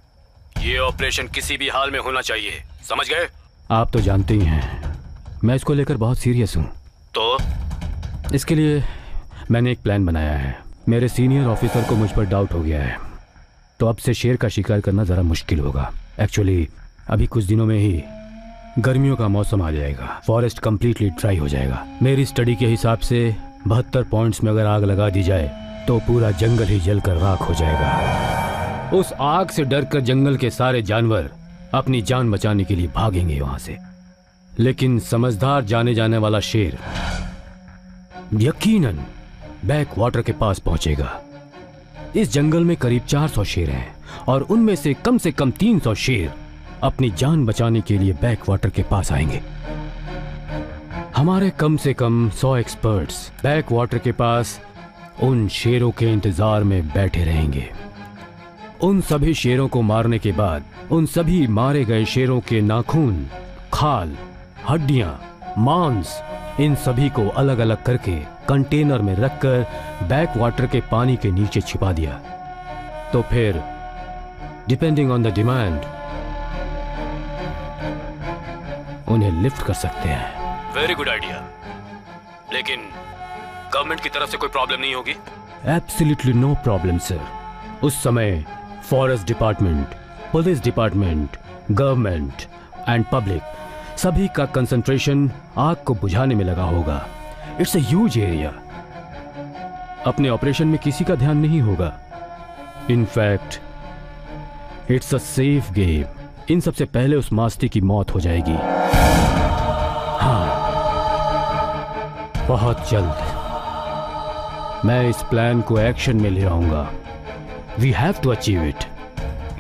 ये ऑपरेशन किसी भी हाल में होना चाहिए, समझ गए? आप तो जानते ही हैं मैं इसको लेकर बहुत सीरियस हूँ। तो इसके लिए मैंने एक प्लान बनाया है। मेरे सीनियर ऑफिसर को मुझ पर डाउट हो गया है, तो अब से शेर का शिकार करना ज़रा मुश्किल होगा। एक्चुअली अभी कुछ दिनों में ही गर्मियों का मौसम आ जाएगा, फॉरेस्ट कंप्लीटली ड्राई हो जाएगा। मेरी स्टडी के हिसाब से 72 पॉइंट्स में अगर आग लगा दी जाए तो पूरा जंगल ही जलकर राख हो जाएगा। उस आग से डरकर जंगल के सारे जानवर अपनी जान बचाने के लिए भागेंगे वहां से, लेकिन समझदार जाने जाने वाला शेर यकीनन बैक वाटर के पास पहुंचेगा। इस जंगल में करीब 400 शेर हैं और उनमें से कम 300 शेर अपनी जान बचाने के लिए बैक वाटर के पास आएंगे। हमारे कम से कम 100 एक्सपर्ट्स बैक वाटर के पास उन शेरों के इंतजार में बैठे रहेंगे। उन सभी शेरों को मारने के बाद उन सभी मारे गए शेरों के नाखून, खाल, हड्डियां, मांस, इन सभी को अलग अलग करके कंटेनर में रखकर बैक वाटर के पानी के नीचे छिपा दिया। तो फिर डिपेंडिंग ऑन द डिमांड उन्हें लिफ्ट कर सकते हैं। वेरी गुड आइडिया, लेकिन गवर्नमेंट की तरफ से कोई प्रॉब्लम नहीं होगी? Absolutely no problem sir. उस समय forest department, police department, government and public सभी का कंसंट्रेशन आग को बुझाने में लगा होगा। It's a huge area. अपने ऑपरेशन में किसी का ध्यान नहीं होगा। In fact it's a safe game. इन सबसे पहले उस मास्टी की मौत हो जाएगी। हाँ, बहुत जल्द मैं इस प्लान को एक्शन में ले आऊंगा। We have to achieve it.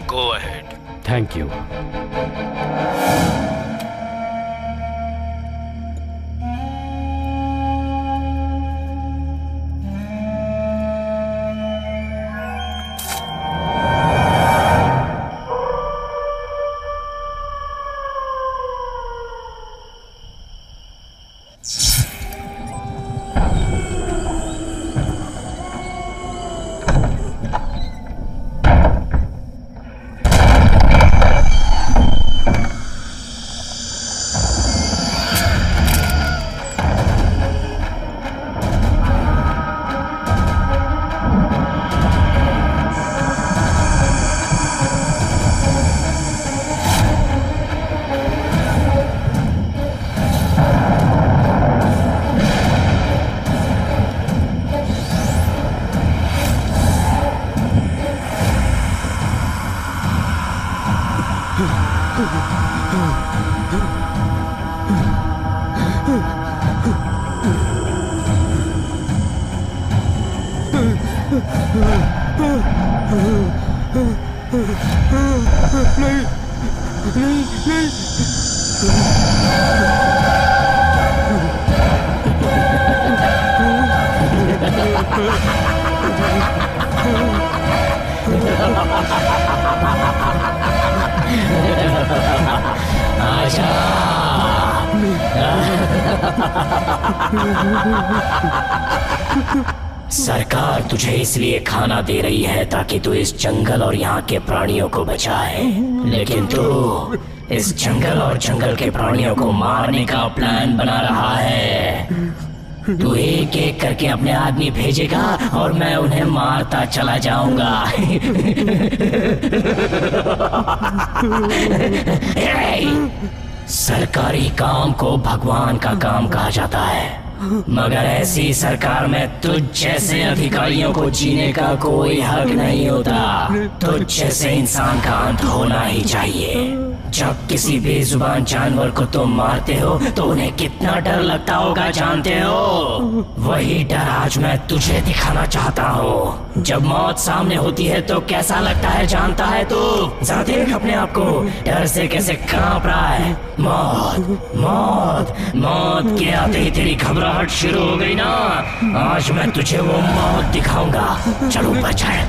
Go ahead. Thank you. सरकार तुझे इसलिए खाना दे रही है ताकि तू इस जंगल और यहाँ के प्राणियों को बचाए, लेकिन तू इस जंगल और जंगल के प्राणियों को मारने का प्लान बना रहा है। तू एक एक करके अपने आदमी भेजेगा और मैं उन्हें मारता चला जाऊंगा। सरकारी काम को भगवान का काम कहा जाता है, मगर ऐसी सरकार में तुझ जैसे अधिकारियों को जीने का कोई हक नहीं होता। तुझ जैसे इंसान का अंत होना ही चाहिए। जब किसी बेजुबान जानवर को तुम मारते हो तो उन्हें कितना डर लगता होगा जानते हो? वही डर आज मैं तुझे दिखाना चाहता हूँ। जब मौत सामने होती है तो कैसा लगता है जानता है तू? जरा देख अपने आप को, डर से कैसे कांप रहा है। मौत मौत मौत के आते ही तेरी घबराहट शुरू हो गई ना। आज मैं तुझे वो मौत दिखाऊंगा। चल ऊपर चढ़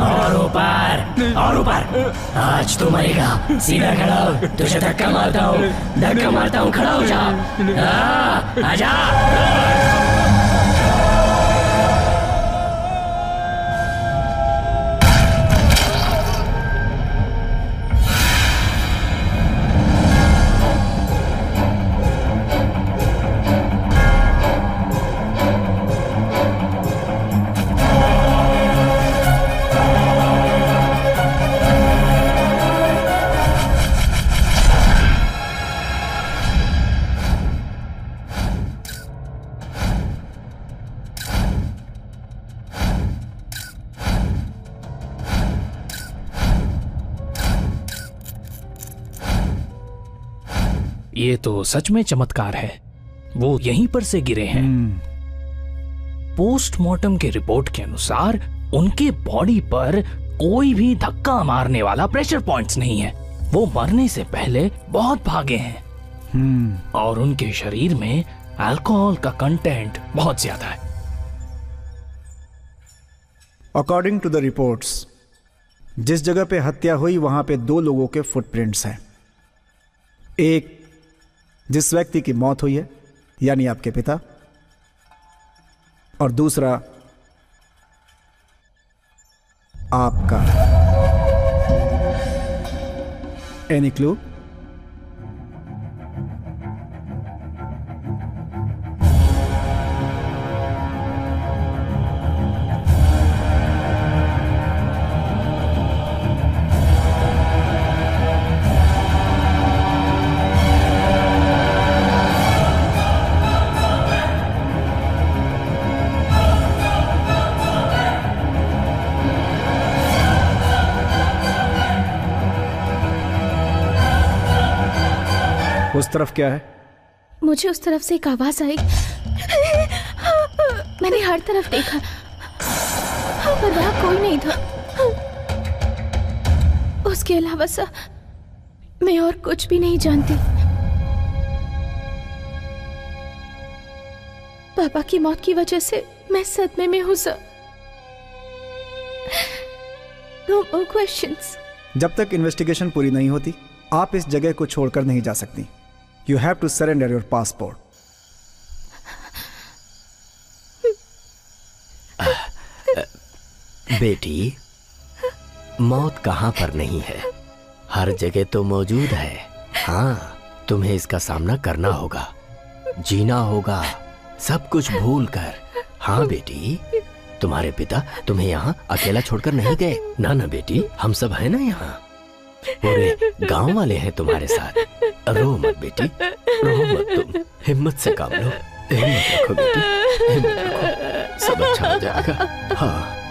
और ऊपर और ऊपर। आज तू मरेगा। सीधा खड़ा हो, तुझे धक्का मारता हूँ, खड़ा हो जा। आजा। ये तो सच में चमत्कार है। वो यहीं पर से गिरे हैं। पोस्टमार्टम के रिपोर्ट के अनुसार उनके बॉडी पर कोई भी धक्का मारने वाला प्रेशर पॉइंट्स नहीं है। वो मरने से पहले बहुत भागे हैं और उनके शरीर में अल्कोहल का कंटेंट बहुत ज्यादा है। अकॉर्डिंग टू द रिपोर्ट्स, जिस जगह पे हत्या हुई वहां पे 2 लोगों के फुटप्रिंट्स हैं। एक जिस व्यक्ति की मौत हुई है यानी आपके पिता, और दूसरा आपका। Any clue? उस तरफ क्या है? मुझे उस तरफ से एक आवाज आई। मैंने हर तरफ देखा पर वहां कोई नहीं था। उसके अलावा मैं और कुछ भी नहीं जानती। पापा की मौत की वजह से मैं सदमे में हूं सर। No more questions। जब तक इन्वेस्टिगेशन पूरी नहीं होती आप इस जगह को छोड़कर नहीं जा सकती। You have to surrender your passport। बेटी, मौत कहां पर नहीं है, हर जगह तो मौजूद है। हाँ, तुम्हें इसका सामना करना होगा, जीना होगा, सब कुछ भूल कर। हाँ बेटी, तुम्हारे पिता तुम्हें यहाँ अकेला छोड़कर नहीं गए। ना ना बेटी, हम सब हैं ना यहाँ, पूरे गांव वाले हैं तुम्हारे साथ। रो मत बेटी, रो मत तुम, हिम्मत से काम लो। हिम्मत रखो बेटी, हिम्मत रखो, सब अच्छा हो जाएगा। हाँ।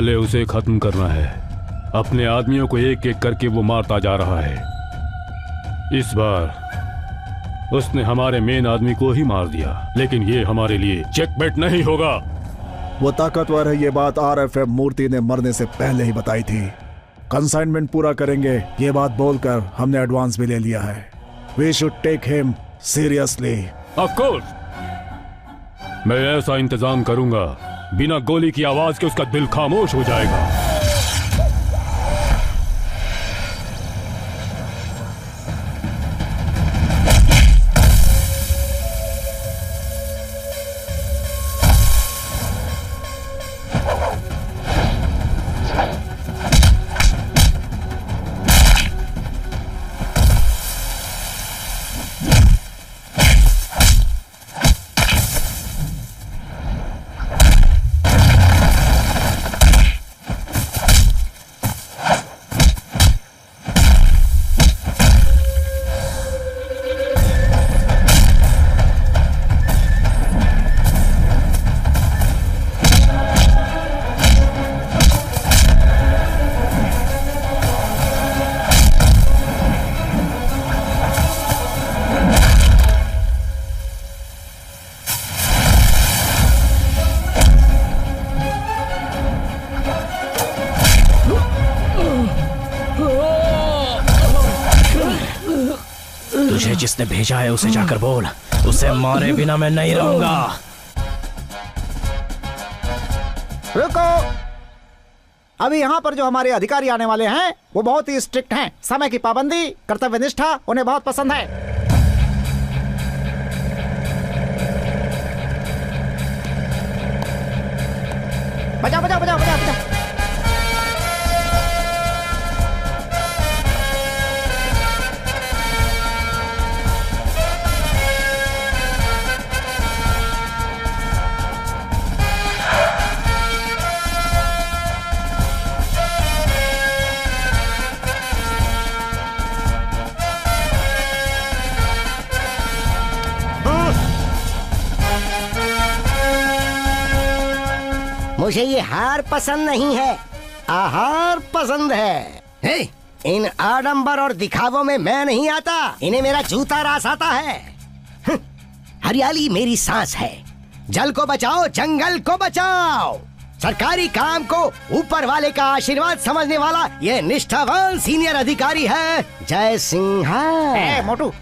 पहले उसे खत्म करना है। अपने आदमियों को एक एक करके वो मारता जा रहा है। इस बार उसने हमारे मेन आदमी को ही मार दिया, लेकिन ये हमारे लिए चेकमेट नहीं होगा। वो ताकतवर है, ये बात RFM मूर्ति ने मरने से पहले ही बताई थी। कंसाइनमेंट पूरा करेंगे, ये बात बोलकर हमने एडवांस भी ले लिया है। We should take him seriously. Of course, मैं ऐसा इंतजाम करूंगा, बिना गोली की आवाज के उसका दिल खामोश हो जाएगा। तुझे जिसने भेजा है उसे जाकर बोल, उसे मारे बिना मैं नहीं रहूंगा। रुको, अभी यहाँ पर जो हमारे अधिकारी आने वाले हैं वो बहुत ही स्ट्रिक्ट हैं। समय की पाबंदी, कर्तव्य निष्ठा उन्हें बहुत पसंद है। बजाओ बजाओ बजाओ बजाओ बजाओ। मुझे ये हार पसंद नहीं है, आहार पसंद है। हे, इन आडंबर और दिखावों में मैं नहीं आता, इन्हें मेरा जूता रास आता है। हरियाली मेरी सांस है। जल को बचाओ, जंगल को बचाओ। सरकारी काम को ऊपर वाले का आशीर्वाद समझने वाला ये निष्ठावान सीनियर अधिकारी है जय सिंह। मोटू,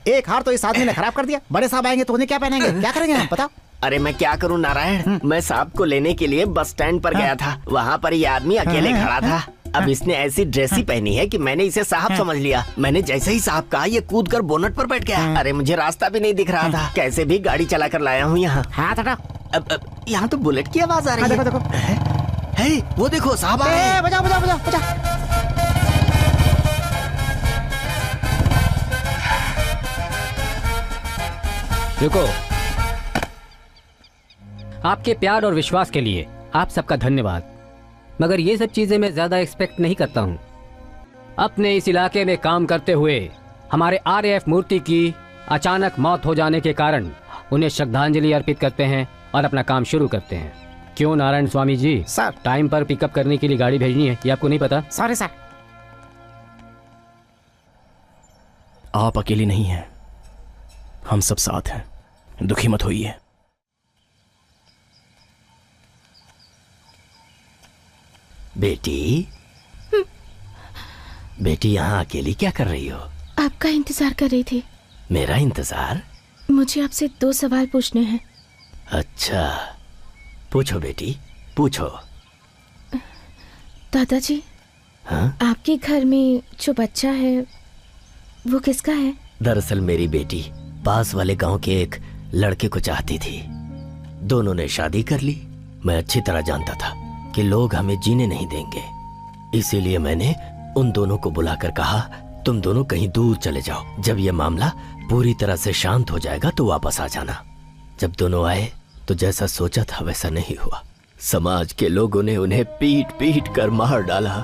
एक हार तो इस आदमी ने खराब कर दिया। बड़े साहब आएंगे तो उन्हें क्या पहनेंगे, क्या करेंगे हम, बताओ। अरे मैं क्या करूं नारायण, मैं साहब को लेने के लिए बस स्टैंड पर गया था। वहाँ पर ये आदमी अकेले खड़ा था। अब इसने ऐसी ड्रेस ही पहनी है कि मैंने इसे साहब समझ लिया। मैंने जैसे ही साहब कहा, ये कूद कर बोनट पर बैठ गया। अरे मुझे रास्ता भी नहीं दिख रहा था, कैसे भी गाड़ी चला कर लाया हूँ यहाँ। अब यहाँ तो बुलेट की आवाज आ रही है। देखो है, वो देखो साहब आ रहे हैं। बजाओ बजाओ बजाओ बजाओ। देखो, आपके प्यार और विश्वास के लिए आप सबका धन्यवाद, मगर ये सब चीजें मैं ज्यादा एक्सपेक्ट नहीं करता हूँ। अपने इस इलाके में काम करते हुए हमारे RAF मूर्ति की अचानक मौत हो जाने के कारण उन्हें श्रद्धांजलि अर्पित करते हैं और अपना काम शुरू करते हैं। क्यों नारायण स्वामी जी? सर, टाइम पर पिकअप करने के लिए गाड़ी भेजनी है, ये आपको नहीं पता? Sorry sir. आप अकेली नहीं हैं, हम सब साथ हैं, दुखी मत होइए। बेटी, बेटी यहाँ अकेली क्या कर रही हो? आपका इंतजार कर रही थी। मेरा इंतजार? मुझे आपसे 2 सवाल पूछने हैं। अच्छा, पूछो बेटी, पूछो। दादाजी, हाँ? आपके घर में जो बच्चा है वो किसका है? दरअसल मेरी बेटी पास वाले गांव के एक लड़के को चाहती थी। दोनों ने शादी कर ली। मैं अच्छी तरह जानता था कि लोग हमें जीने नहीं देंगे, इसीलिए मैंने उन दोनों को बुलाकर कहा, तुम दोनों कहीं दूर चले जाओ। जब यह मामला पूरी तरह से शांत हो जाएगा तो वापस आ जाना। जब दोनों आए तो जैसा सोचा था वैसा नहीं हुआ। समाज के लोगों ने उन्हें पीट पीट कर मार डाला।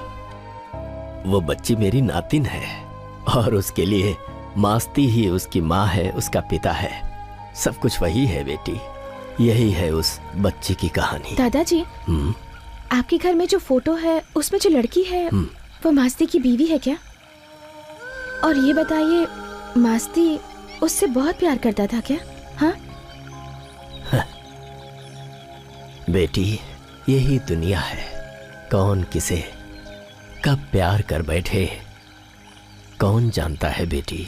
वो बच्ची मेरी नातिन है और उसके लिए मास्ती ही उसकी माँ है, उसका पिता है, सब कुछ वही है बेटी। यही है उस बच्ची की कहानी। दादाजी, आपके घर में जो फोटो है उसमें जो लड़की है वो मास्ती की बीवी है क्या? और ये बताइए, मास्ती उससे बहुत प्यार करता था क्या? हाँ बेटी, यही दुनिया है। कौन किसे कब प्यार कर बैठे कौन जानता है बेटी।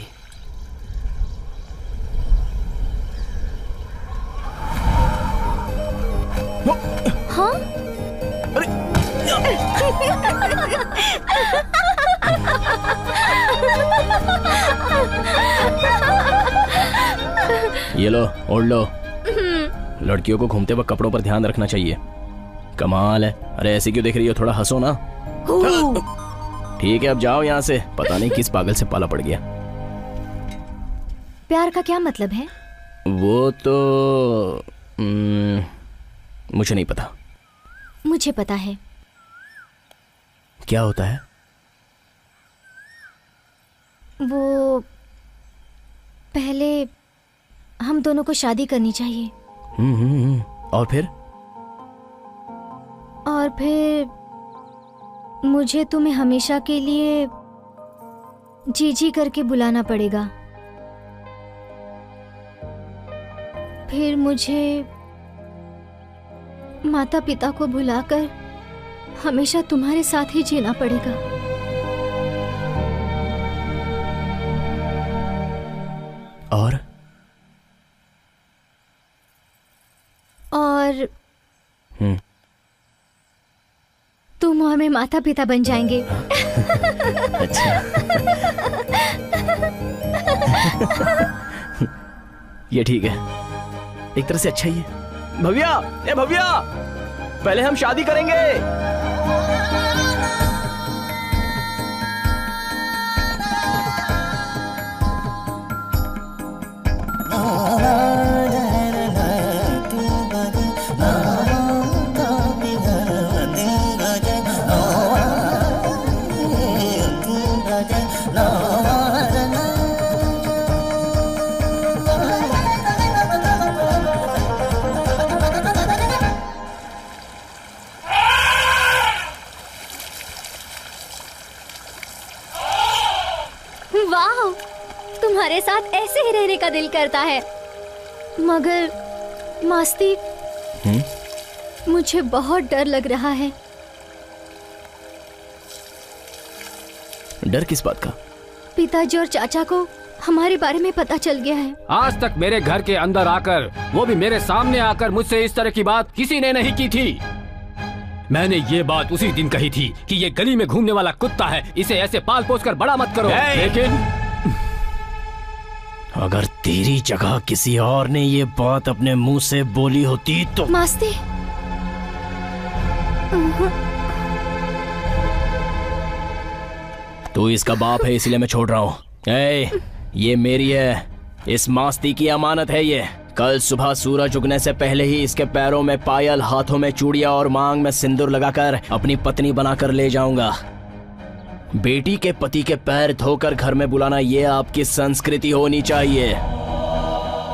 हाँ? ये लो, ओढ़ लो। लड़कियों को घूमते वक्त कपड़ों पर ध्यान रखना चाहिए। कमाल है। अरे ऐसे क्यों देख रही हो, थोड़ा हंसो ना। ठीक है अब जाओ यहाँ से, पता नहीं किस पागल से पाला पड़ गया। प्यार का क्या मतलब है? वो तो मुझे नहीं पता। मुझे पता है। क्या होता है? वो पहले हम दोनों को शादी करनी चाहिए। और फिर? और फिर मुझे तुम्हें हमेशा के लिए जीजी करके बुलाना पड़ेगा। फिर मुझे माता पिता को भुलाकर हमेशा तुम्हारे साथ ही जीना पड़ेगा। और तुम हमें माता पिता बन जाएंगे। अच्छा। ये ठीक है, एक तरह से अच्छा ही है। भव्या, ए भव्या, पहले हम शादी करेंगे। वाह, तुम्हारे साथ ऐसे ही रहने का दिल करता है। मगर मास्ती, मुझे बहुत डर लग रहा है। डर किस बात का? पिताजी और चाचा को हमारे बारे में पता चल गया है। आज तक मेरे घर के अंदर आकर, वो भी मेरे सामने आकर मुझसे इस तरह की बात किसी ने नहीं की थी। मैंने ये बात उसी दिन कही थी कि ये गली में घूमने वाला कुत्ता है, इसे ऐसे पाल पोस कर बड़ा मत करो। लेकिन अगर तेरी जगह किसी और ने ये बात अपने मुंह से बोली होती तो। मास्ती, तू इसका बाप है इसलिए मैं छोड़ रहा हूँ। ये मेरी है, इस मास्ती की अमानत है ये। कल सुबह सूरज उगने से पहले ही इसके पैरों में पायल, हाथों में चूड़ियां और मांग में सिंदूर लगाकर अपनी पत्नी बनाकर ले जाऊंगा। बेटी के पति के पैर धोकर घर में बुलाना ये आपकी संस्कृति होनी चाहिए।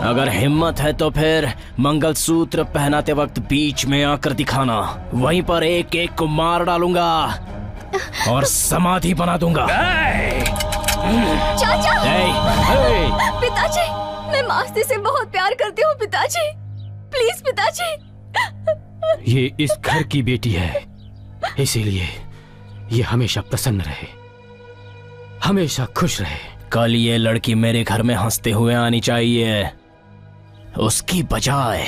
अगर हिम्मत है तो फिर मंगलसूत्र पहनाते वक्त बीच में आकर दिखाना, वहीं पर एक एक को मार डालूंगा और समाधि बना दूंगा। चाचा! पिताजी, मैं मास्ती से बहुत प्यार करती हूँ पिताजी, प्लीज पिताजी। ये इस घर की बेटी है, इसीलिए ये हमेशा प्रसन्न रहे, हमेशा खुश रहे। कल ये लड़की मेरे घर में हंसते हुए आनी चाहिए, उसकी बजाय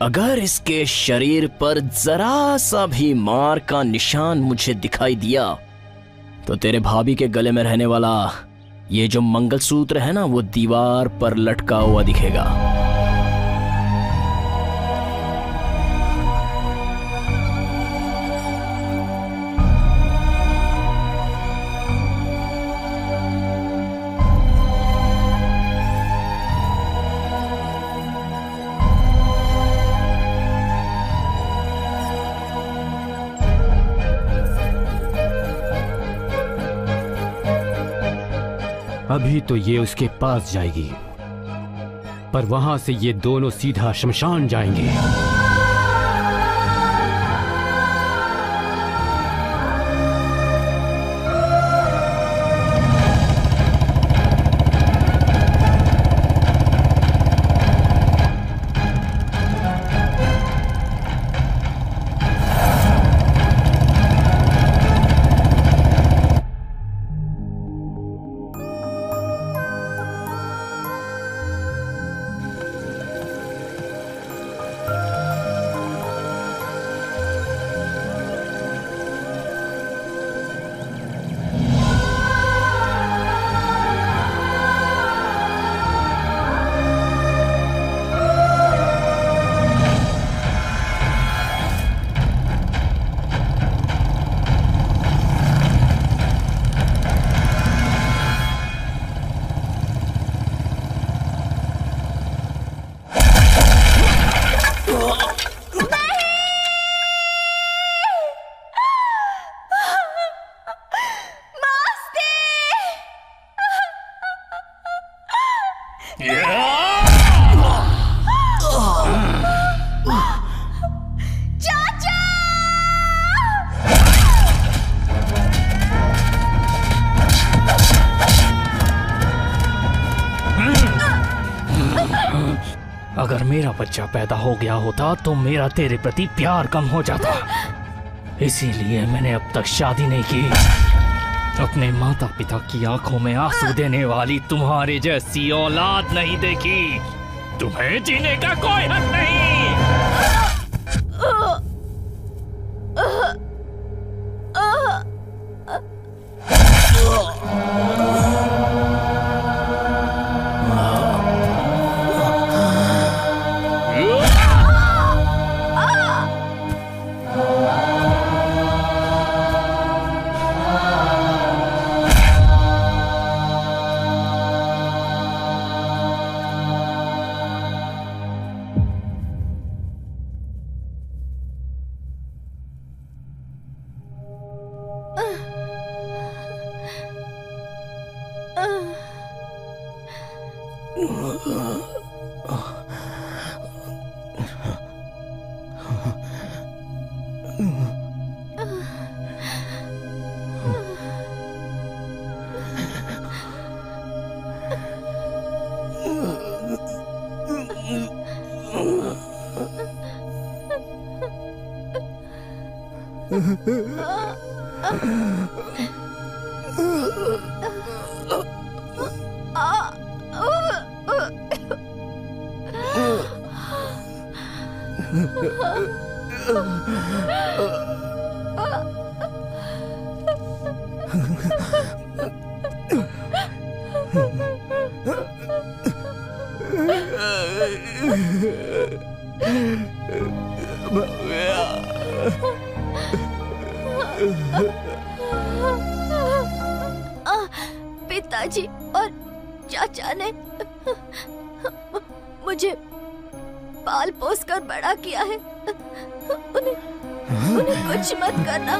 अगर इसके शरीर पर जरा सा भी मार का निशान मुझे दिखाई दिया तो तेरे भाभी के गले में रहने वाला ये जो मंगलसूत्र है ना, वो दीवार पर लटका हुआ दिखेगा। अभी तो ये उसके पास जाएगी, पर वहां से ये दोनों सीधा शमशान जाएंगे। मेरा बच्चा पैदा हो गया होता तो मेरा तेरे प्रति प्यार कम हो जाता। इसीलिए मैंने अब तक शादी नहीं की। अपने माता पिता की आंखों में आंसू देने वाली तुम्हारे जैसी औलाद नहीं देखी। तुम्हें जीने का कोई हक नहीं। पिताजी और चाचा ने मुझे पाल पोस कर बड़ा किया है। उन्हें कुछ मत करना।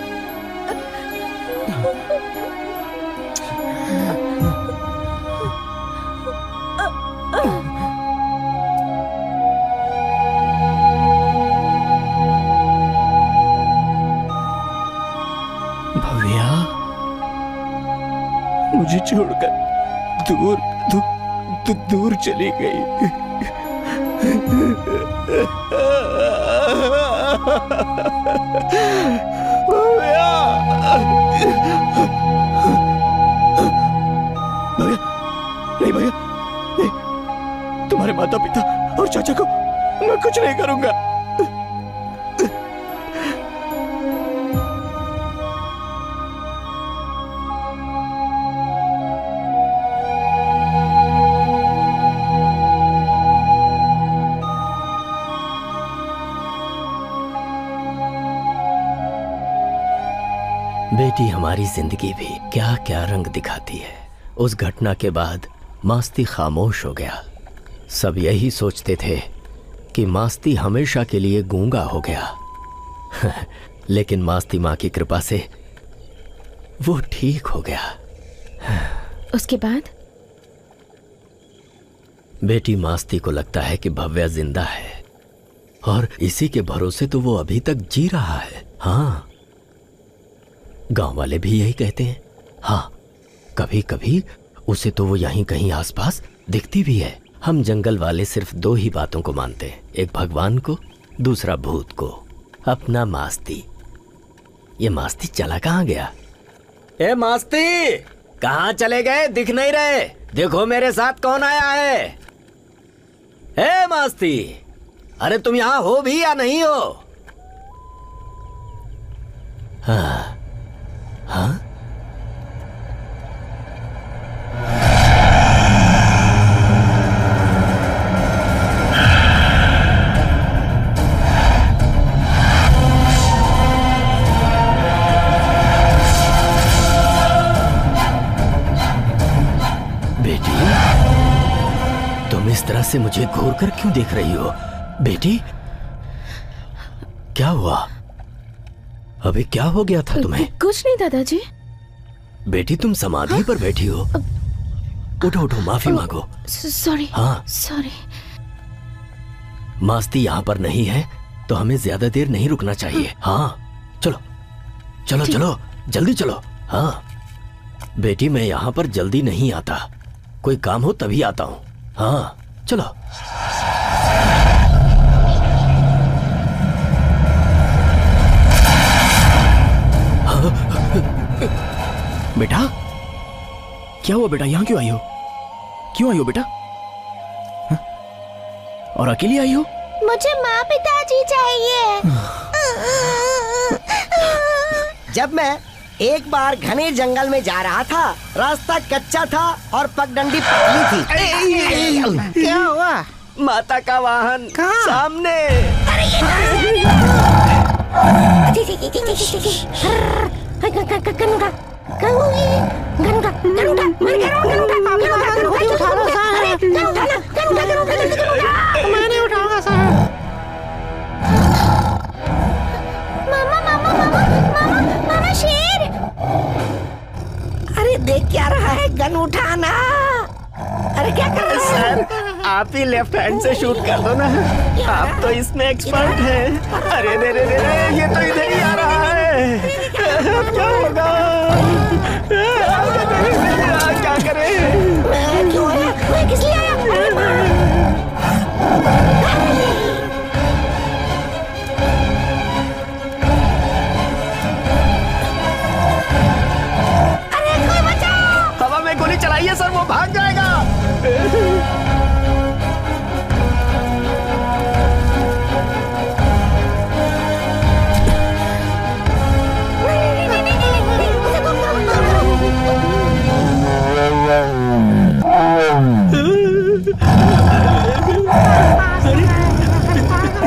भव्या मुझे छोड़कर दूर दूर दूर चली गई। भव्या नहीं, भैया नहीं, तुम्हारे माता पिता और चाचा को मैं कुछ नहीं करूंगा। बेटी हमारी जिंदगी भी क्या क्या रंग दिखाती है। उस घटना के बाद मास्ती खामोश हो गया। सब यही सोचते थे कि मास्ती हमेशा के लिए गूंगा हो गया लेकिन मास्ती माँ की कृपा से वो ठीक हो गया। उसके बाद बेटी मास्ती को लगता है कि भव्या जिंदा है और इसी के भरोसे तो वो अभी तक जी रहा है। हाँ, गांव वाले भी यही कहते हैं। हाँ, कभी कभी उसे तो वो यहीं कहीं आसपास दिखती भी है। हम जंगल वाले सिर्फ दो ही बातों को मानते हैं, एक भगवान को, दूसरा भूत को। अपना मास्ती। ये मास्ती चला कहाँ गया? ए मास्ती, कहाँ चले गए? दिख नहीं रहे। देखो मेरे साथ कौन आया है। ए मास्ती, अरे तुम यहाँ हो भी या नहीं हो? हाँ हाँ, बेटी तुम इस तरह से मुझे घूर कर क्यों देख रही हो? बेटी क्या हुआ? अबे क्या हो गया था तुम्हें? कुछ नहीं दादाजी। बेटी तुम समाधि पर बैठी हो। उठो उठो, माफी मांगो। सॉरी। हाँ सॉरी। मास्ती यहाँ पर नहीं है तो हमें ज्यादा देर नहीं रुकना चाहिए। हाँ चलो चलो चलो, जल्दी चलो। हाँ बेटी, मैं यहाँ पर जल्दी नहीं आता, कोई काम हो तभी आता हूँ। हाँ चलो। बेटा, क्या हुआ बेटा? यहाँ क्यों आई हो? क्यों आई हो बेटा? हा? और अकेली आई हो? मुझे माँ पिताजी चाहिए। जब मैं एक बार घने जंगल में जा रहा था, रास्ता कच्चा था और पगडंडी पतली थी। क्या हुआ? माता का वाहन सामने। मैंने उठाऊंगा सर। मामा शेर। अरे देख क्या रहा है? गन उठाना। अरे क्या कर रहे सर, आप ही लेफ्ट हैंड से शूट कर दो ना, आप तो इसमें एक्सपर्ट हैं। अरे रे रे रे रे, ये तो इधर ही आ रहा है। अब क्या होगा? क्या करें? क्यों आया? मैं किस लिए आया? हवा में गोली चलाइए सर, वो भाग जाएगा।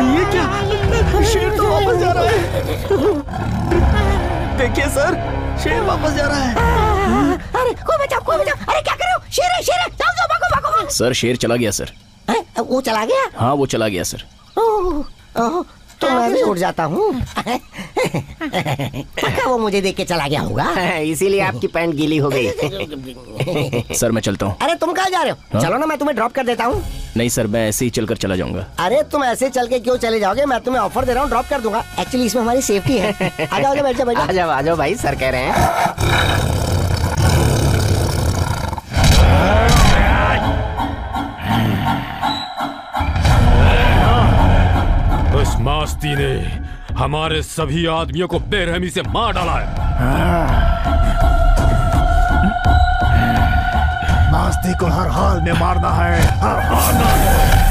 ये क्या? शेर तो वापस जा रहा है। देखिए सर, शेर वापस जा रहा है। अरे कोई बचाओ, कोई बचाओ। अरे क्या कर रहे हो? शेर है, शेर है। जाओ जाओ, भागो भागो भागो। सर शेर चला गया सर। वो चला गया? हाँ वो चला गया सर। ओह, तो मैं भी उठ जाता हूँ। पक्का वो मुझे देख के चला गया होगा, इसीलिए आपकी पैंट गीली हो गई। सर मैं चलता हूँ। अरे तुम कहाँ जा रहे हो? हाँ? चलो ना, मैं तुम्हें ड्रॉप कर देता हूँ। नहीं सर, मैं ऐसे ही चलकर चला जाऊंगा। अरे तुम ऐसे चल के क्यों चले जाओगे? मैं तुम्हें ऑफर दे रहा हूँ, ड्रॉप कर दूंगा। एक्चुअली इसमें हमारी सेफ्टी है। आ जाओ, बैठ जाओ, आ जाओ भाई, सर कह रहे हैं। उस मास्ती ने हमारे सभी आदमियों को बेरहमी से मार डाला है। मास्ती को हर हाल में मारना है, हर हाल में।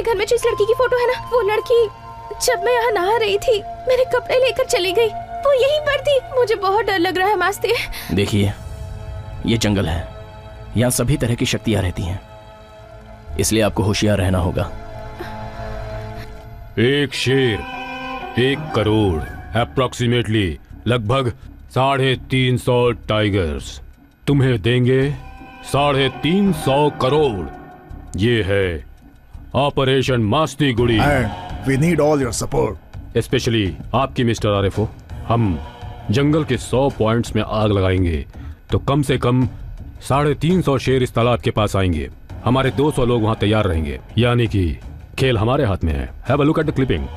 घर में जिस लड़की की फोटो है ना, वो लड़की जब मैं यहाँ नहा रही थी मेरे कपड़े लेकर चली गई। वो यहीं पर थी। मुझे बहुत डर लग रहा है मास्ती। देखिए, ये जंगल है, यहाँ सभी तरह की शक्तियाँ रहती हैं, इसलिए आपको होशियार रहना होगा। एक शेर 1 करोड़, अप्रोक्सीमेटली लगभग 350 टाइगर्स तुम्हें देंगे 350 करोड़। ये है operation Masti Gudi. We need all your support. Specially आपकी मिस्टर आरिफो। हम जंगल के 100 पॉइंट्स में आग लगाएंगे तो कम से कम 350 शेर इस तालाब के पास आएंगे। हमारे 200 लोग वहां तैयार रहेंगे, यानी कि खेल हमारे हाथ में है। Have a look at the clipping.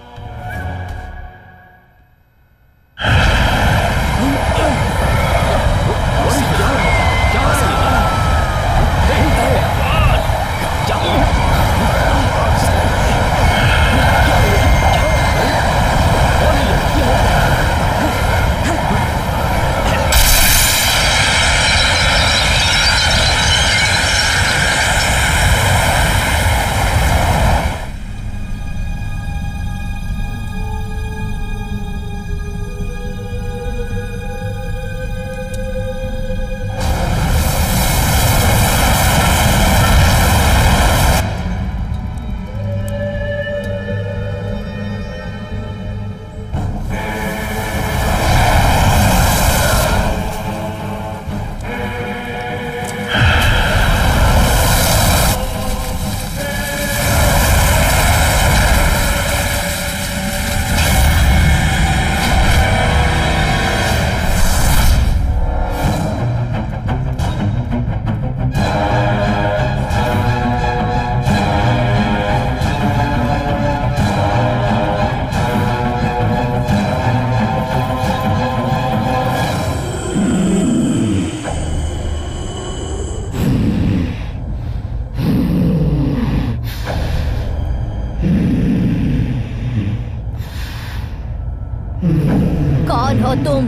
तुम।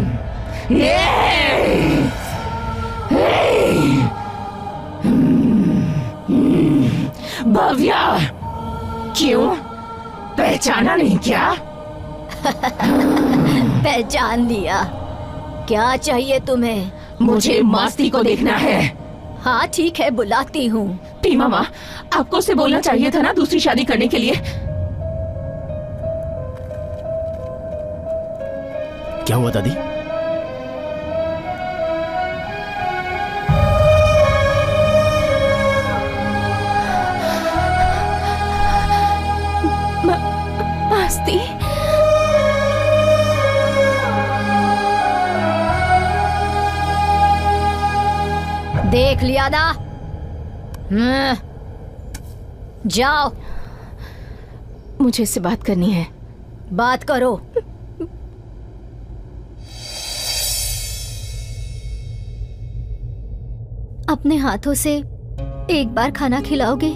भव्या, क्यों पहचाना नहीं क्या? पहचान लिया। क्या चाहिए तुम्हें? मुझे मास्ती को देखना है। हाँ ठीक है, बुलाती हूँ। टी मामा, आपको उसे बोलना चाहिए था ना दूसरी शादी करने के लिए। क्या हुआ दादी? मास्ती, देख लिया ना? जाओ। मुझे इससे बात करनी है। बात करो। अपने हाथों से एक बार खाना खिलाओगे?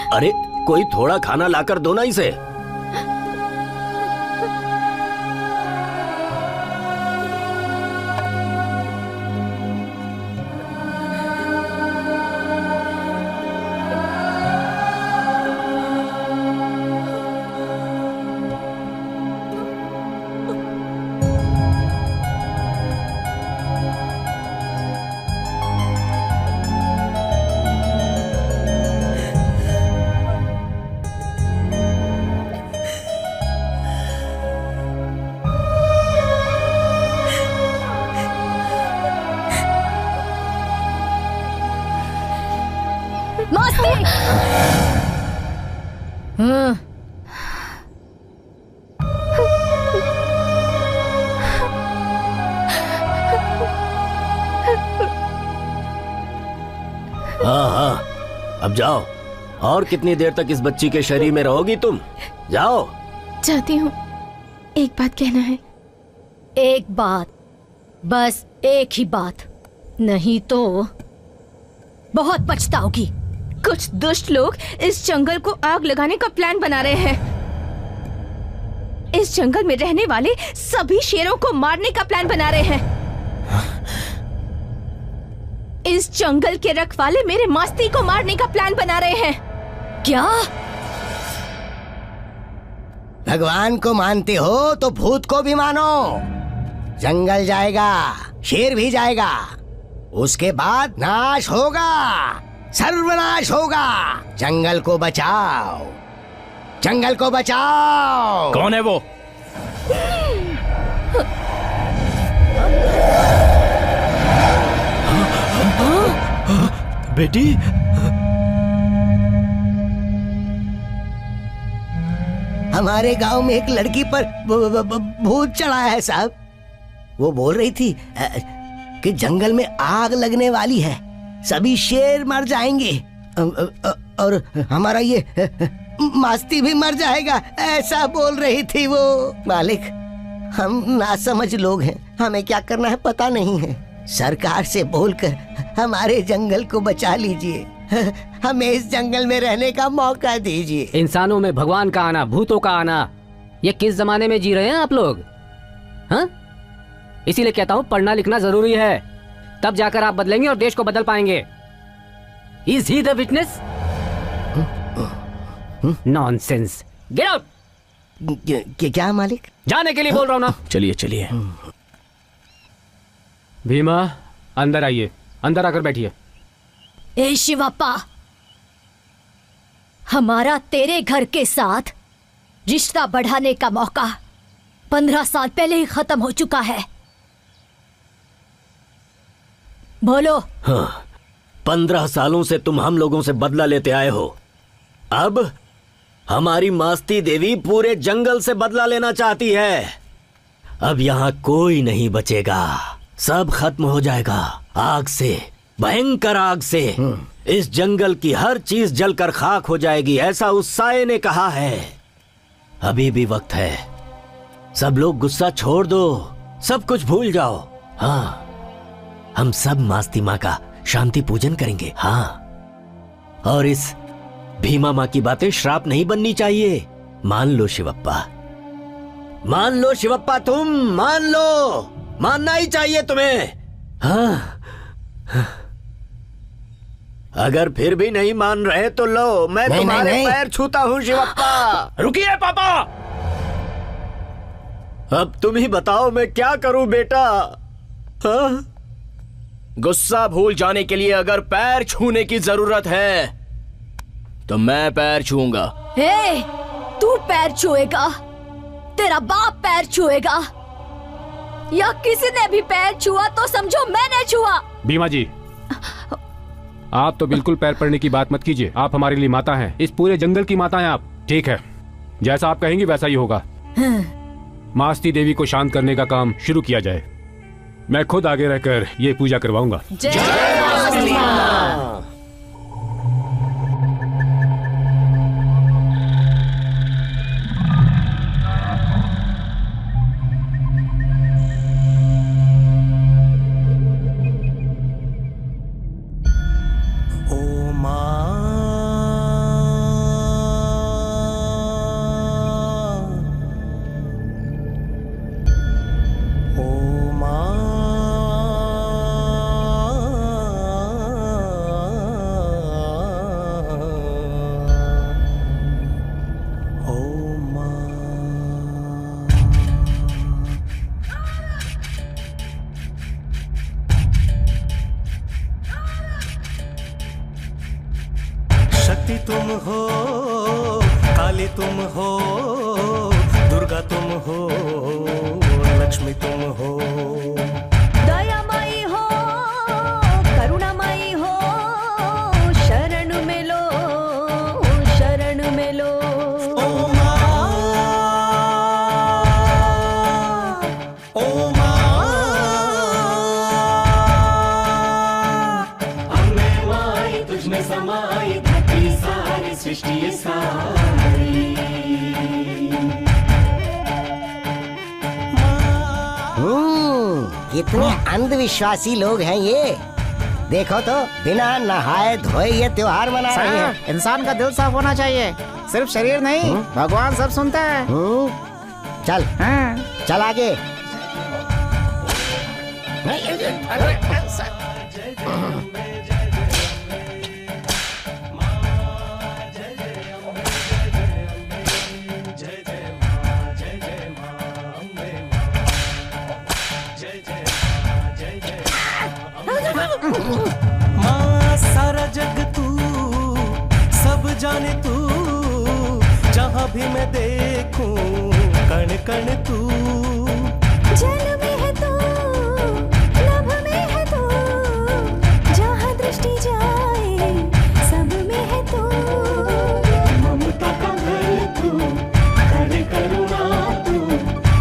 अरे कोई थोड़ा खाना लाकर दो ना इसे। हाँ, अब जाओ। और कितनी देर तक इस बच्ची के शरीर में रहोगी तुम? जाओ। चाहती हूँ, एक बात कहना है। एक बात, बस एक ही बात, नहीं तो बहुत पछताओगी। कुछ दुष्ट लोग इस जंगल को आग लगाने का प्लान बना रहे हैं। इस जंगल में रहने वाले सभी शेरों को मारने का प्लान बना रहे हैं। इस जंगल के रखवाले मेरे मास्ती को मारने का प्लान बना रहे हैं। क्या? भगवान को मानते हो तो भूत को भी मानो। जंगल जाएगा, शेर भी जाएगा, उसके बाद नाश होगा, सर्वनाश होगा। जंगल को बचाओ, जंगल को बचाओ। कौन है वो? बेटी, हमारे गांव में एक लड़की पर भूत चढ़ा है साहब। वो बोल रही थी कि जंगल में आग लगने वाली है, सभी शेर मर जाएंगे और हमारा ये मास्ती भी मर जाएगा, ऐसा बोल रही थी वो। मालिक, हम नासमझ लोग हैं, हमें क्या करना है पता नहीं है। सरकार से बोलकर हमारे जंगल को बचा लीजिए, हमें इस जंगल में रहने का मौका दीजिए। इंसानों में भगवान का आना, भूतों का आना, ये किस जमाने में जी रहे हैं आप लोग? हाँ, इसीलिए कहता हूँ पढ़ना लिखना जरूरी है, तब जाकर आप बदलेंगे और देश को बदल पाएंगे। Is he the witness? Nonsense. Get out. क्या मालिक? जाने के लिए बोल रहा हूँ ना। चलिए चलिए। भीमा, अंदर आइए, अंदर आकर बैठिए। ए शिवप्पा, हमारा तेरे घर के साथ रिश्ता बढ़ाने का मौका 15 साल पहले ही खत्म हो चुका है। बोलो। हाँ, 15 सालों से तुम हम लोगों से बदला लेते आए हो। अब हमारी मास्ती देवी पूरे जंगल से बदला लेना चाहती है। अब यहाँ कोई नहीं बचेगा, सब खत्म हो जाएगा आग से, भयंकर आग से। इस जंगल की हर चीज जलकर खाक हो जाएगी, ऐसा उस साये ने कहा है। अभी भी वक्त है, सब लोग गुस्सा छोड़ दो, सब कुछ भूल जाओ। हाँ, हम सब मास्ती माँ का शांति पूजन करेंगे। हाँ, और इस भीमा माँ की बातें श्राप नहीं बननी चाहिए। मान लो शिवप्पा, मान लो शिवप्पा, तुम मान लो, मानना ही चाहिए तुम्हें। हाँ, अगर फिर भी नहीं मान रहे तो लो, मैं तुम्हारे पैर छूता हूँ शिवप्पा। रुकिए पापा, अब तुम ही बताओ मैं क्या करूं बेटा। हाँ? गुस्सा भूल जाने के लिए अगर पैर छूने की जरूरत है तो मैं पैर छूऊंगा। हे, तू पैर छुएगा, तेरा बाप पैर छुएगा, या किसी ने भी पैर छुआ तो समझो मैंने छुआ। भीमा जी, आप तो बिल्कुल पैर पड़ने की बात मत कीजिए। आप हमारे लिए माता हैं, इस पूरे जंगल की माता हैं आप। ठीक है, जैसा आप कहेंगी वैसा ही होगा। मास्ती देवी को शांत करने का काम शुरू किया जाए। मैं खुद आगे रहकर ये पूजा करवाऊंगा। जय मास्ती माँ। तुम हो, काली तुम हो, दुर्गा तुम हो, लक्ष्मी तुम हो, दयामयी हो, करुणामयी हो, शरण में लो, शरण में लो। ओ माँ, ओ माँ, अम्मे माई तुझ में समाई, सारी सृष्टि सारी। कितने अंधविश्वासी लोग हैं ये। देखो तो बिना नहाए धोए ये त्योहार मना रहे हैं। इंसान का दिल साफ होना चाहिए, सिर्फ शरीर नहीं। भगवान सब सुनता है। चल चल आगे। माँ सारा जग तू, सब जाने तू, जहाँ भी मैं देखूं कण कण तू। जल में है तू, नभ में है तू, जहाँ दृष्टि जाए सब में है तू। ममता का घर तू, कर करुणा तू,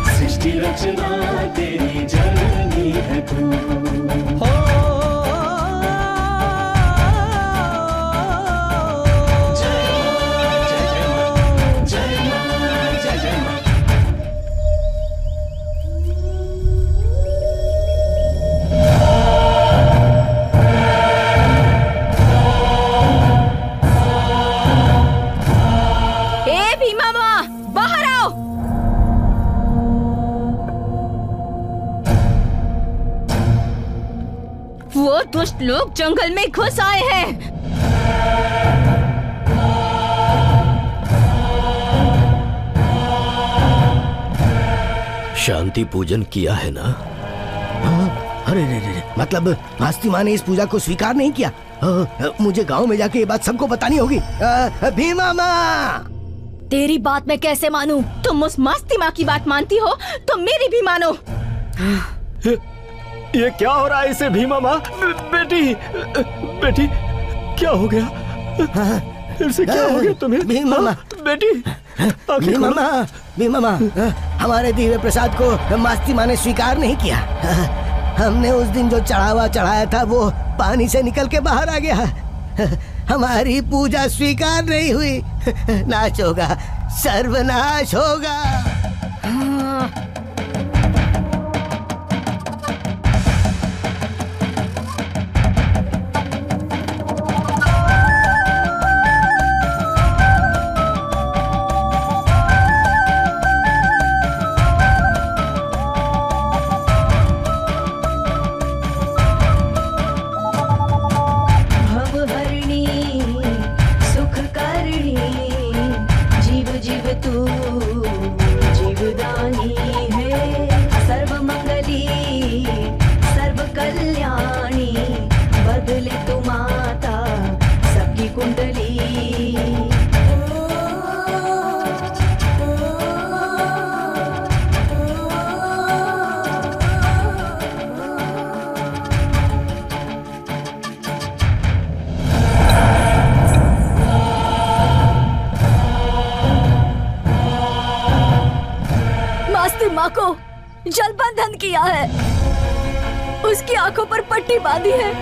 सृष्टि रचना तेरी जननी है तू। वो दुष्ट लोग जंगल में घुस आए हैं। शांति पूजन किया है ना? अरे रे, मतलब मास्ती माँ ने इस पूजा को स्वीकार नहीं किया। मुझे गांव में जाके ये बात सबको बतानी होगी। भीमा माँ, तेरी बात मैं कैसे मानूं? तुम उस मास्ती माँ की बात मानती हो तो मेरी भी मानो। ये क्या हो रहा है इसे? भीमा माँ, बेटी बेटी क्या हो गया? फिर से क्या हो गया तुम्हें? भीमा माँ, बेटी भीमा माँ, भीमा माँ, हमारे दिव्य प्रसाद को मास्ती माँ ने स्वीकार नहीं किया। हमने उस दिन जो चढ़ावा चढ़ाया था वो पानी से निकल के बाहर आ गया। हमारी पूजा स्वीकार नहीं हुई। नाश होगा, सर्वनाश होगा। माँ को जलबंधन किया है, उसकी आंखों पर पट्टी बांधी है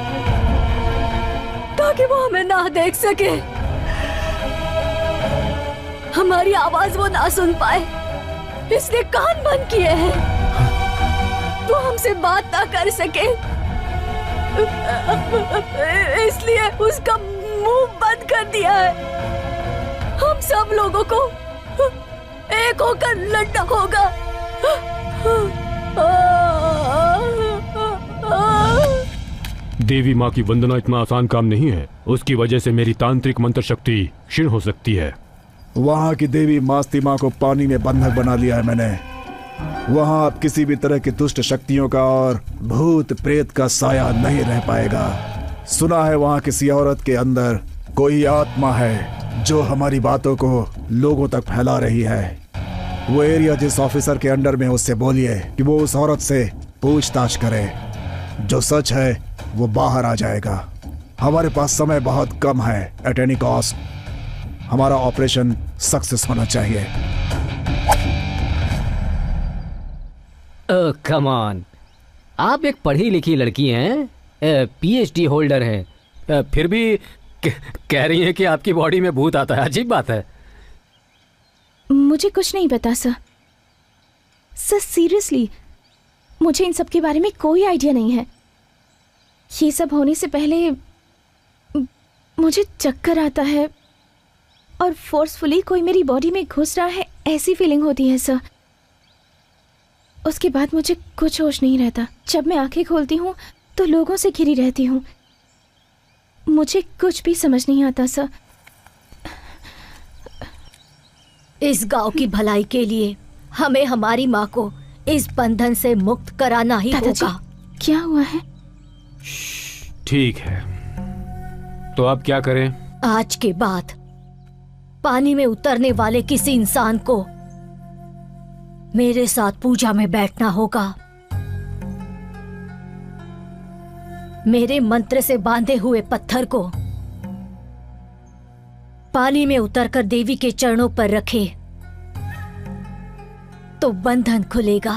ताकि वो हमें ना देख सके, हमारी आवाज वो ना सुन पाए, इसलिए कान बंद किए हैं, वो हमसे बात ना कर सके, इसलिए उसका मुंह बंद कर दिया है। हम सब लोगों को एक होकर लड़ना होगा। देवी माँ की वंदना इतना आसान काम नहीं है, उसकी वजह से मेरी तांत्रिक मंत्र शक्ति क्षीण हो सकती है। वहाँ की देवी मास्ती माँ को पानी में बंधक बना लिया है मैंने। वहाँ अब किसी भी तरह की दुष्ट शक्तियों का और भूत प्रेत का साया नहीं रह पाएगा। सुना है वहाँ किसी औरत के अंदर कोई आत्मा है जो हमारी बातों को लोगों तक फैला रही है। वो एरिया जिस ऑफिसर के अंडर में, उससे बोलिए कि वो उस औरत से पूछताछ करे। जो सच है वो बाहर आ जाएगा। हमारे पास समय बहुत कम है। एट एनी कॉस्ट हमारा ऑपरेशन सक्सेस होना चाहिए। कम ऑन, आप एक पढ़ी लिखी लड़की हैं, पीएचडी होल्डर हैं, फिर भी कह रही हैं कि आपकी बॉडी में भूत आता है। अजीब बात है। मुझे कुछ नहीं पता सर। सर सीरियसली मुझे इन सब के बारे में कोई आइडिया नहीं है। ये सब होने से पहले मुझे चक्कर आता है और फोर्सफुली कोई मेरी बॉडी में घुस रहा है, ऐसी फीलिंग होती है सर। उसके बाद मुझे कुछ होश नहीं रहता। जब मैं आंखें खोलती हूँ तो लोगों से घिरी रहती हूँ। मुझे कुछ भी समझ नहीं आता सर। इस गांव की भलाई के लिए हमें हमारी माँ को इस बंधन से मुक्त कराना ही होगा। क्या हुआ है? ठीक है, तो अब क्या करें? आज के बाद पानी में उतरने वाले किसी इंसान को मेरे साथ पूजा में बैठना होगा। मेरे मंत्र से बांधे हुए पत्थर को पानी में उतरकर देवी के चरणों पर रखे तो बंधन खुलेगा,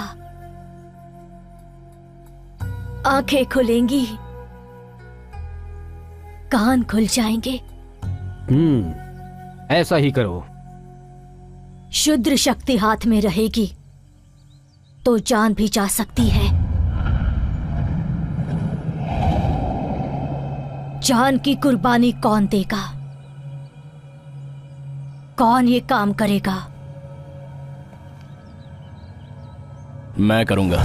आंखें खुलेंगी, कान खुल जाएंगे। ऐसा ही करो। शुद्र शक्ति हाथ में रहेगी तो जान भी जा सकती है। जान की कुर्बानी कौन देगा? कौन ये काम करेगा? मैं करूंगा।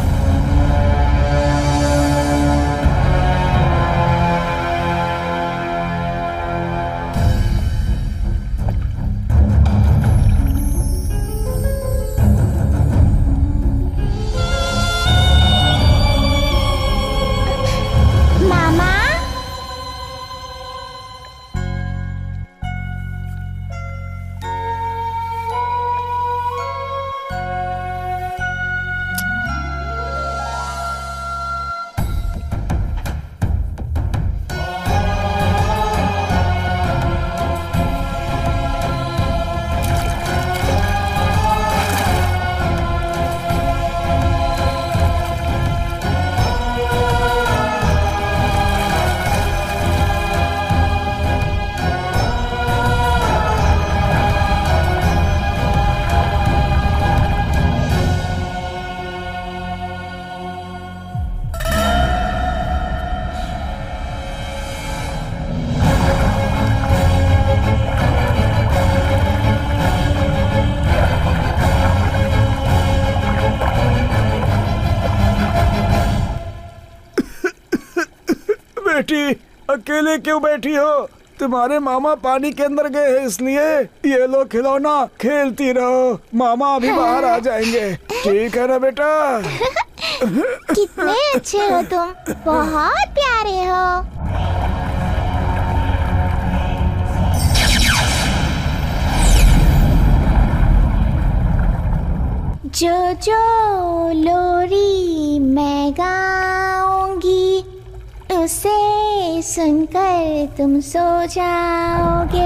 बेटी अकेले क्यों बैठी हो? तुम्हारे मामा पानी के अंदर गए हैं, इसलिए ये लो खिलौना, खेलती रहो। मामा अभी बाहर आ जाएंगे, ठीक है ना बेटा? कितने अच्छे हो तुम, बहुत प्यारे हो। जो लोरी मैं गाऊंगी उसे सुनकर तुम सो जाओगे।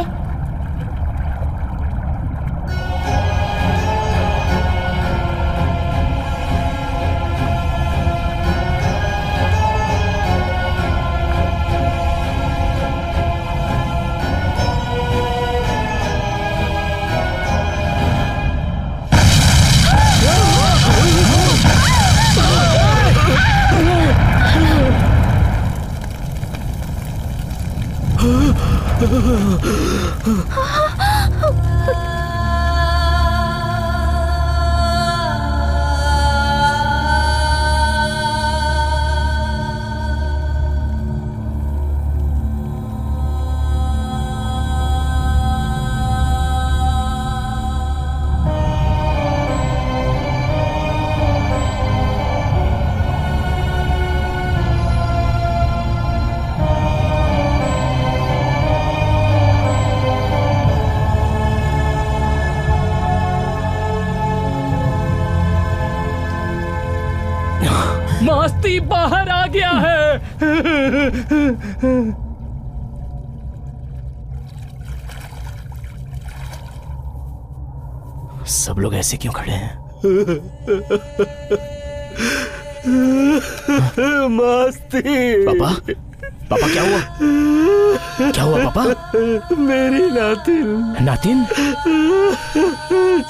मास्ती बाहर आ गया है। सब लोग ऐसे क्यों खड़े हैं? मास्ती। पापा, पापा क्या हुआ? क्या हुआ पापा? मेरी नातिन। नातिन?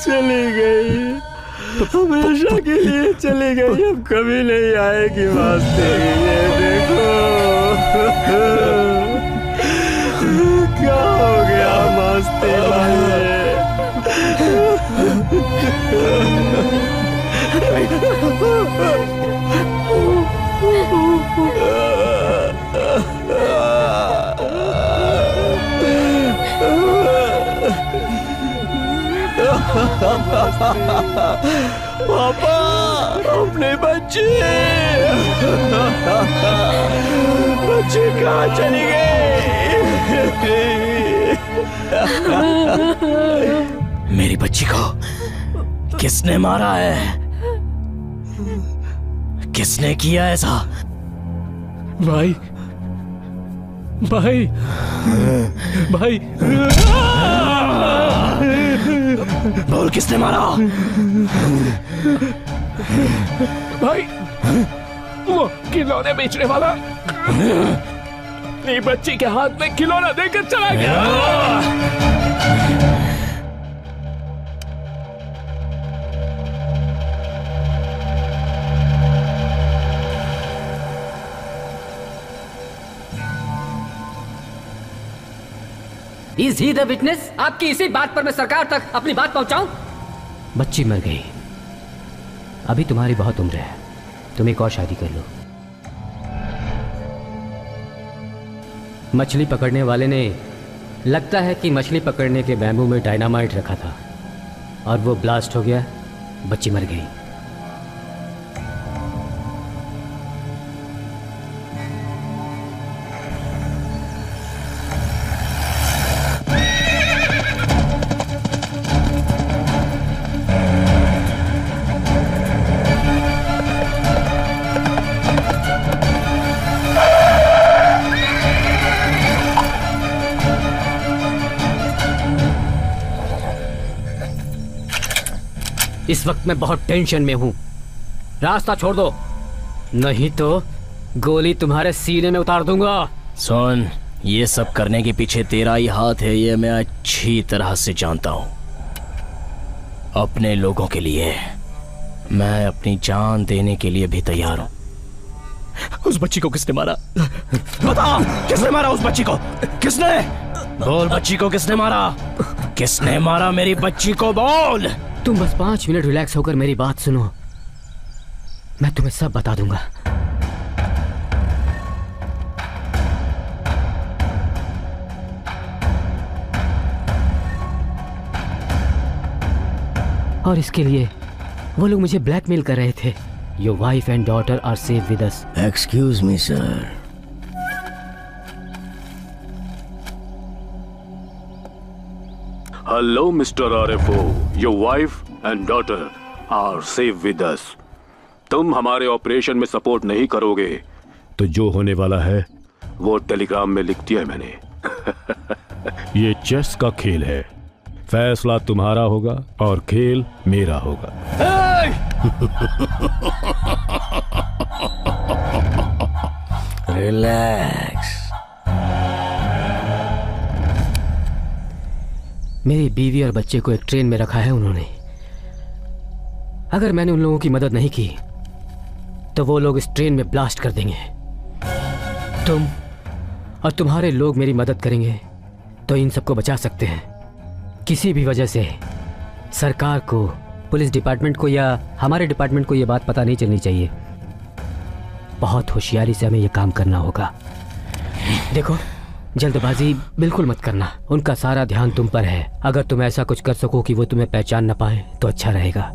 चली गई, हमेशा के लिए चली गई, अब कभी नहीं आएगी मास्ती। ये देखो क्या हो गया मास्ती पापा, अपने बच्चे कहाँ चली गई? मेरी बच्ची को किसने मारा है? किसने किया ऐसा? भाई, भाई, भाई, बोल किसने मारा? भाई, वो खिलौने बेचने वाला मेरी बच्ची के हाथ में खिलौना देकर चला गया। Is he the witness? आपकी इसी बात पर मैं सरकार तक अपनी बात पहुंचाऊं? बच्ची मर गई, अभी तुम्हारी बहुत उम्र है, तुम एक और शादी कर लो। मछली पकड़ने वाले ने लगता है कि मछली पकड़ने के बैम्बू में डायनामाइट रखा था और वो ब्लास्ट हो गया, बच्ची मर गई। इस वक्त मैं बहुत टेंशन में हूं, रास्ता छोड़ दो, नहीं तो गोली तुम्हारे सीने में उतार दूंगा। सुन, ये सब करने के पीछे तेरा ही हाथ है, ये मैं अच्छी तरह से जानता हूं। अपने लोगों के लिए मैं अपनी जान देने के लिए भी तैयार हूं। उस बच्ची को किसने मारा? बता, किसने मारा उस बच्ची को? किसने? बोल, बच्ची को किसने मारा? किसने मारा मेरी बच्ची को? बोल। तुम बस 5 मिनट रिलैक्स होकर मेरी बात सुनो, मैं तुम्हें सब बता दूंगा। और इसके लिए वो लोग मुझे ब्लैकमेल कर रहे थे। Your wife and daughter are safe with us. Excuse me sir, Hello, Mr. RFO. Your wife and daughter are safe with us. तुम हमारे ऑपरेशन में सपोर्ट नहीं करोगे तो जो होने वाला है वो टेलीग्राम में लिख दिया है मैंने। ये चेस का खेल है, फैसला तुम्हारा होगा और खेल मेरा होगा। रिलैक्स। मेरी बीवी और बच्चे को एक ट्रेन में रखा है उन्होंने। अगर मैंने उन लोगों की मदद नहीं की तो वो लोग इस ट्रेन में ब्लास्ट कर देंगे। तुम और तुम्हारे लोग मेरी मदद करेंगे तो इन सबको बचा सकते हैं। किसी भी वजह से सरकार को, पुलिस डिपार्टमेंट को या हमारे डिपार्टमेंट को ये बात पता नहीं चलनी चाहिए। बहुत होशियारी से हमें ये काम करना होगा। देखो, जल्दबाजी बिल्कुल मत करना। उनका सारा ध्यान तुम पर है। अगर तुम ऐसा कुछ कर सको कि वो तुम्हें पहचान न पाए तो अच्छा रहेगा।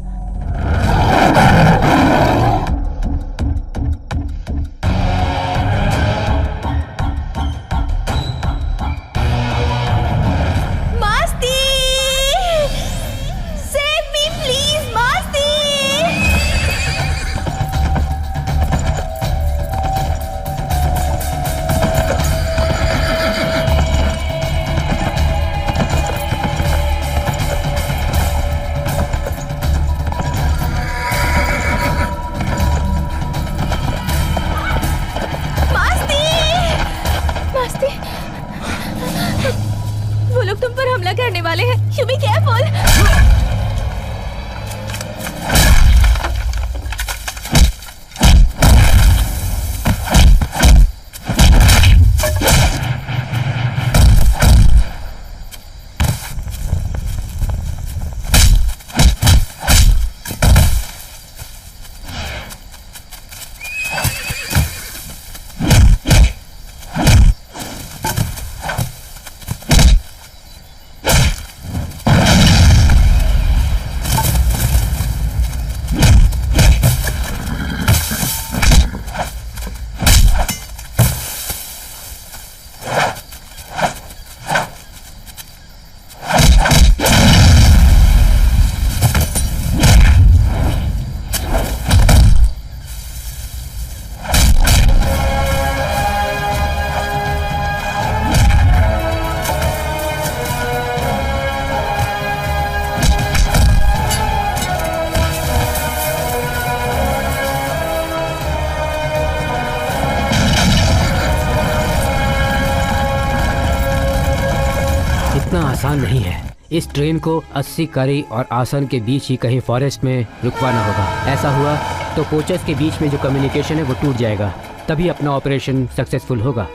आसान नहीं है। इस ट्रेन को 80 करी और आसन के बीच ही कहीं फॉरेस्ट में रुकवाना होगा। ऐसा हुआ तो कोचेस के बीच में जो कम्युनिकेशन है वो टूट जाएगा, तभी अपना ऑपरेशन सक्सेसफुल होगा।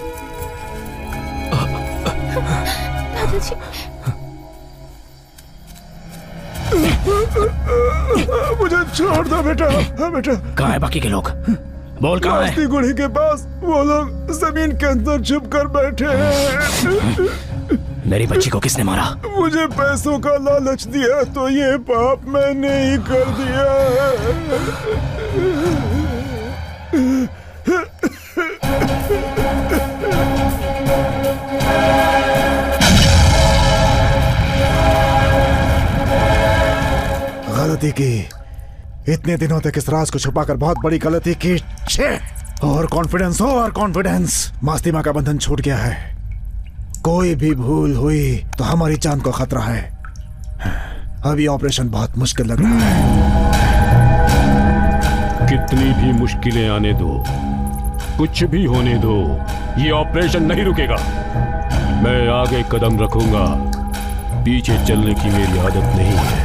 दादाजी, मुझे छोड़ दो बेटा। बेटा कहाँ है बाकी के लोग? बोल कहाँ है? मस्ती गुड़ी के पास वो लोग जमीन के अंदर छुप कर बैठे हैं। मेरी बच्ची को किसने मारा? मुझे पैसों का लालच दिया तो ये पाप मैंने ही कर दिया। गलती की, इतने दिनों तक इस राज को छुपाकर बहुत बड़ी गलती की। और कॉन्फिडेंस हो और कॉन्फिडेंस, मास्ती माँ का बंधन छूट गया है। कोई भी भूल हुई तो हमारी जान को खतरा है। अभी ऑपरेशन बहुत मुश्किल लग रहा है। कितनी भी मुश्किलें आने दो, कुछ भी होने दो, ये ऑपरेशन नहीं रुकेगा। मैं आगे कदम रखूंगा, पीछे चलने की मेरी आदत नहीं है।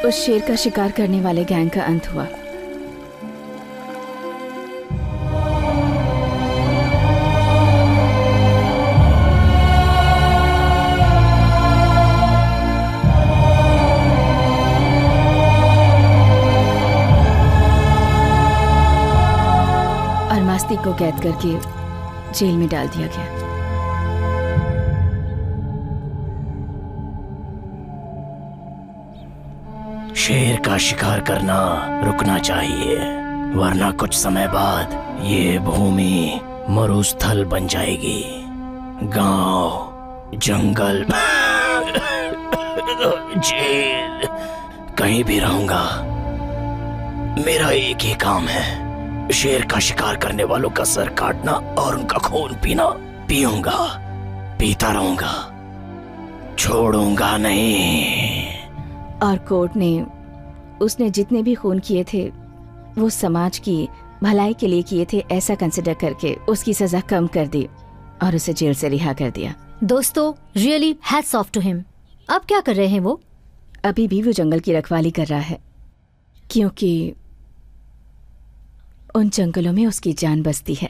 उस शेर का शिकार करने वाले गैंग का अंत हुआ। और मास्ती को कैद करके जेल में डाल दिया गया। शेर का शिकार करना रुकना चाहिए, वरना कुछ समय बाद ये भूमि मरुस्थल बन जाएगी। गांव, जंगल, जेल, कहीं भी रहूंगा। मेरा एक ही काम है, शेर का शिकार करने वालों का सर काटना और उनका खून पीना। पीऊंगा, पीता रहूंगा, छोड़ूंगा नहीं। और कोर्ट ने उसने जितने भी खून किए थे वो समाज की भलाई के लिए किए थे, ऐसा कंसिडर करके उसकी सजा कम कर दी और उसे जेल से रिहा कर दिया। दोस्तों, really hats off to him. अब क्या कर रहे हैं वो? अभी भी वो जंगल की रखवाली कर रहा है, क्योंकि उन जंगलों में उसकी जान बसती है।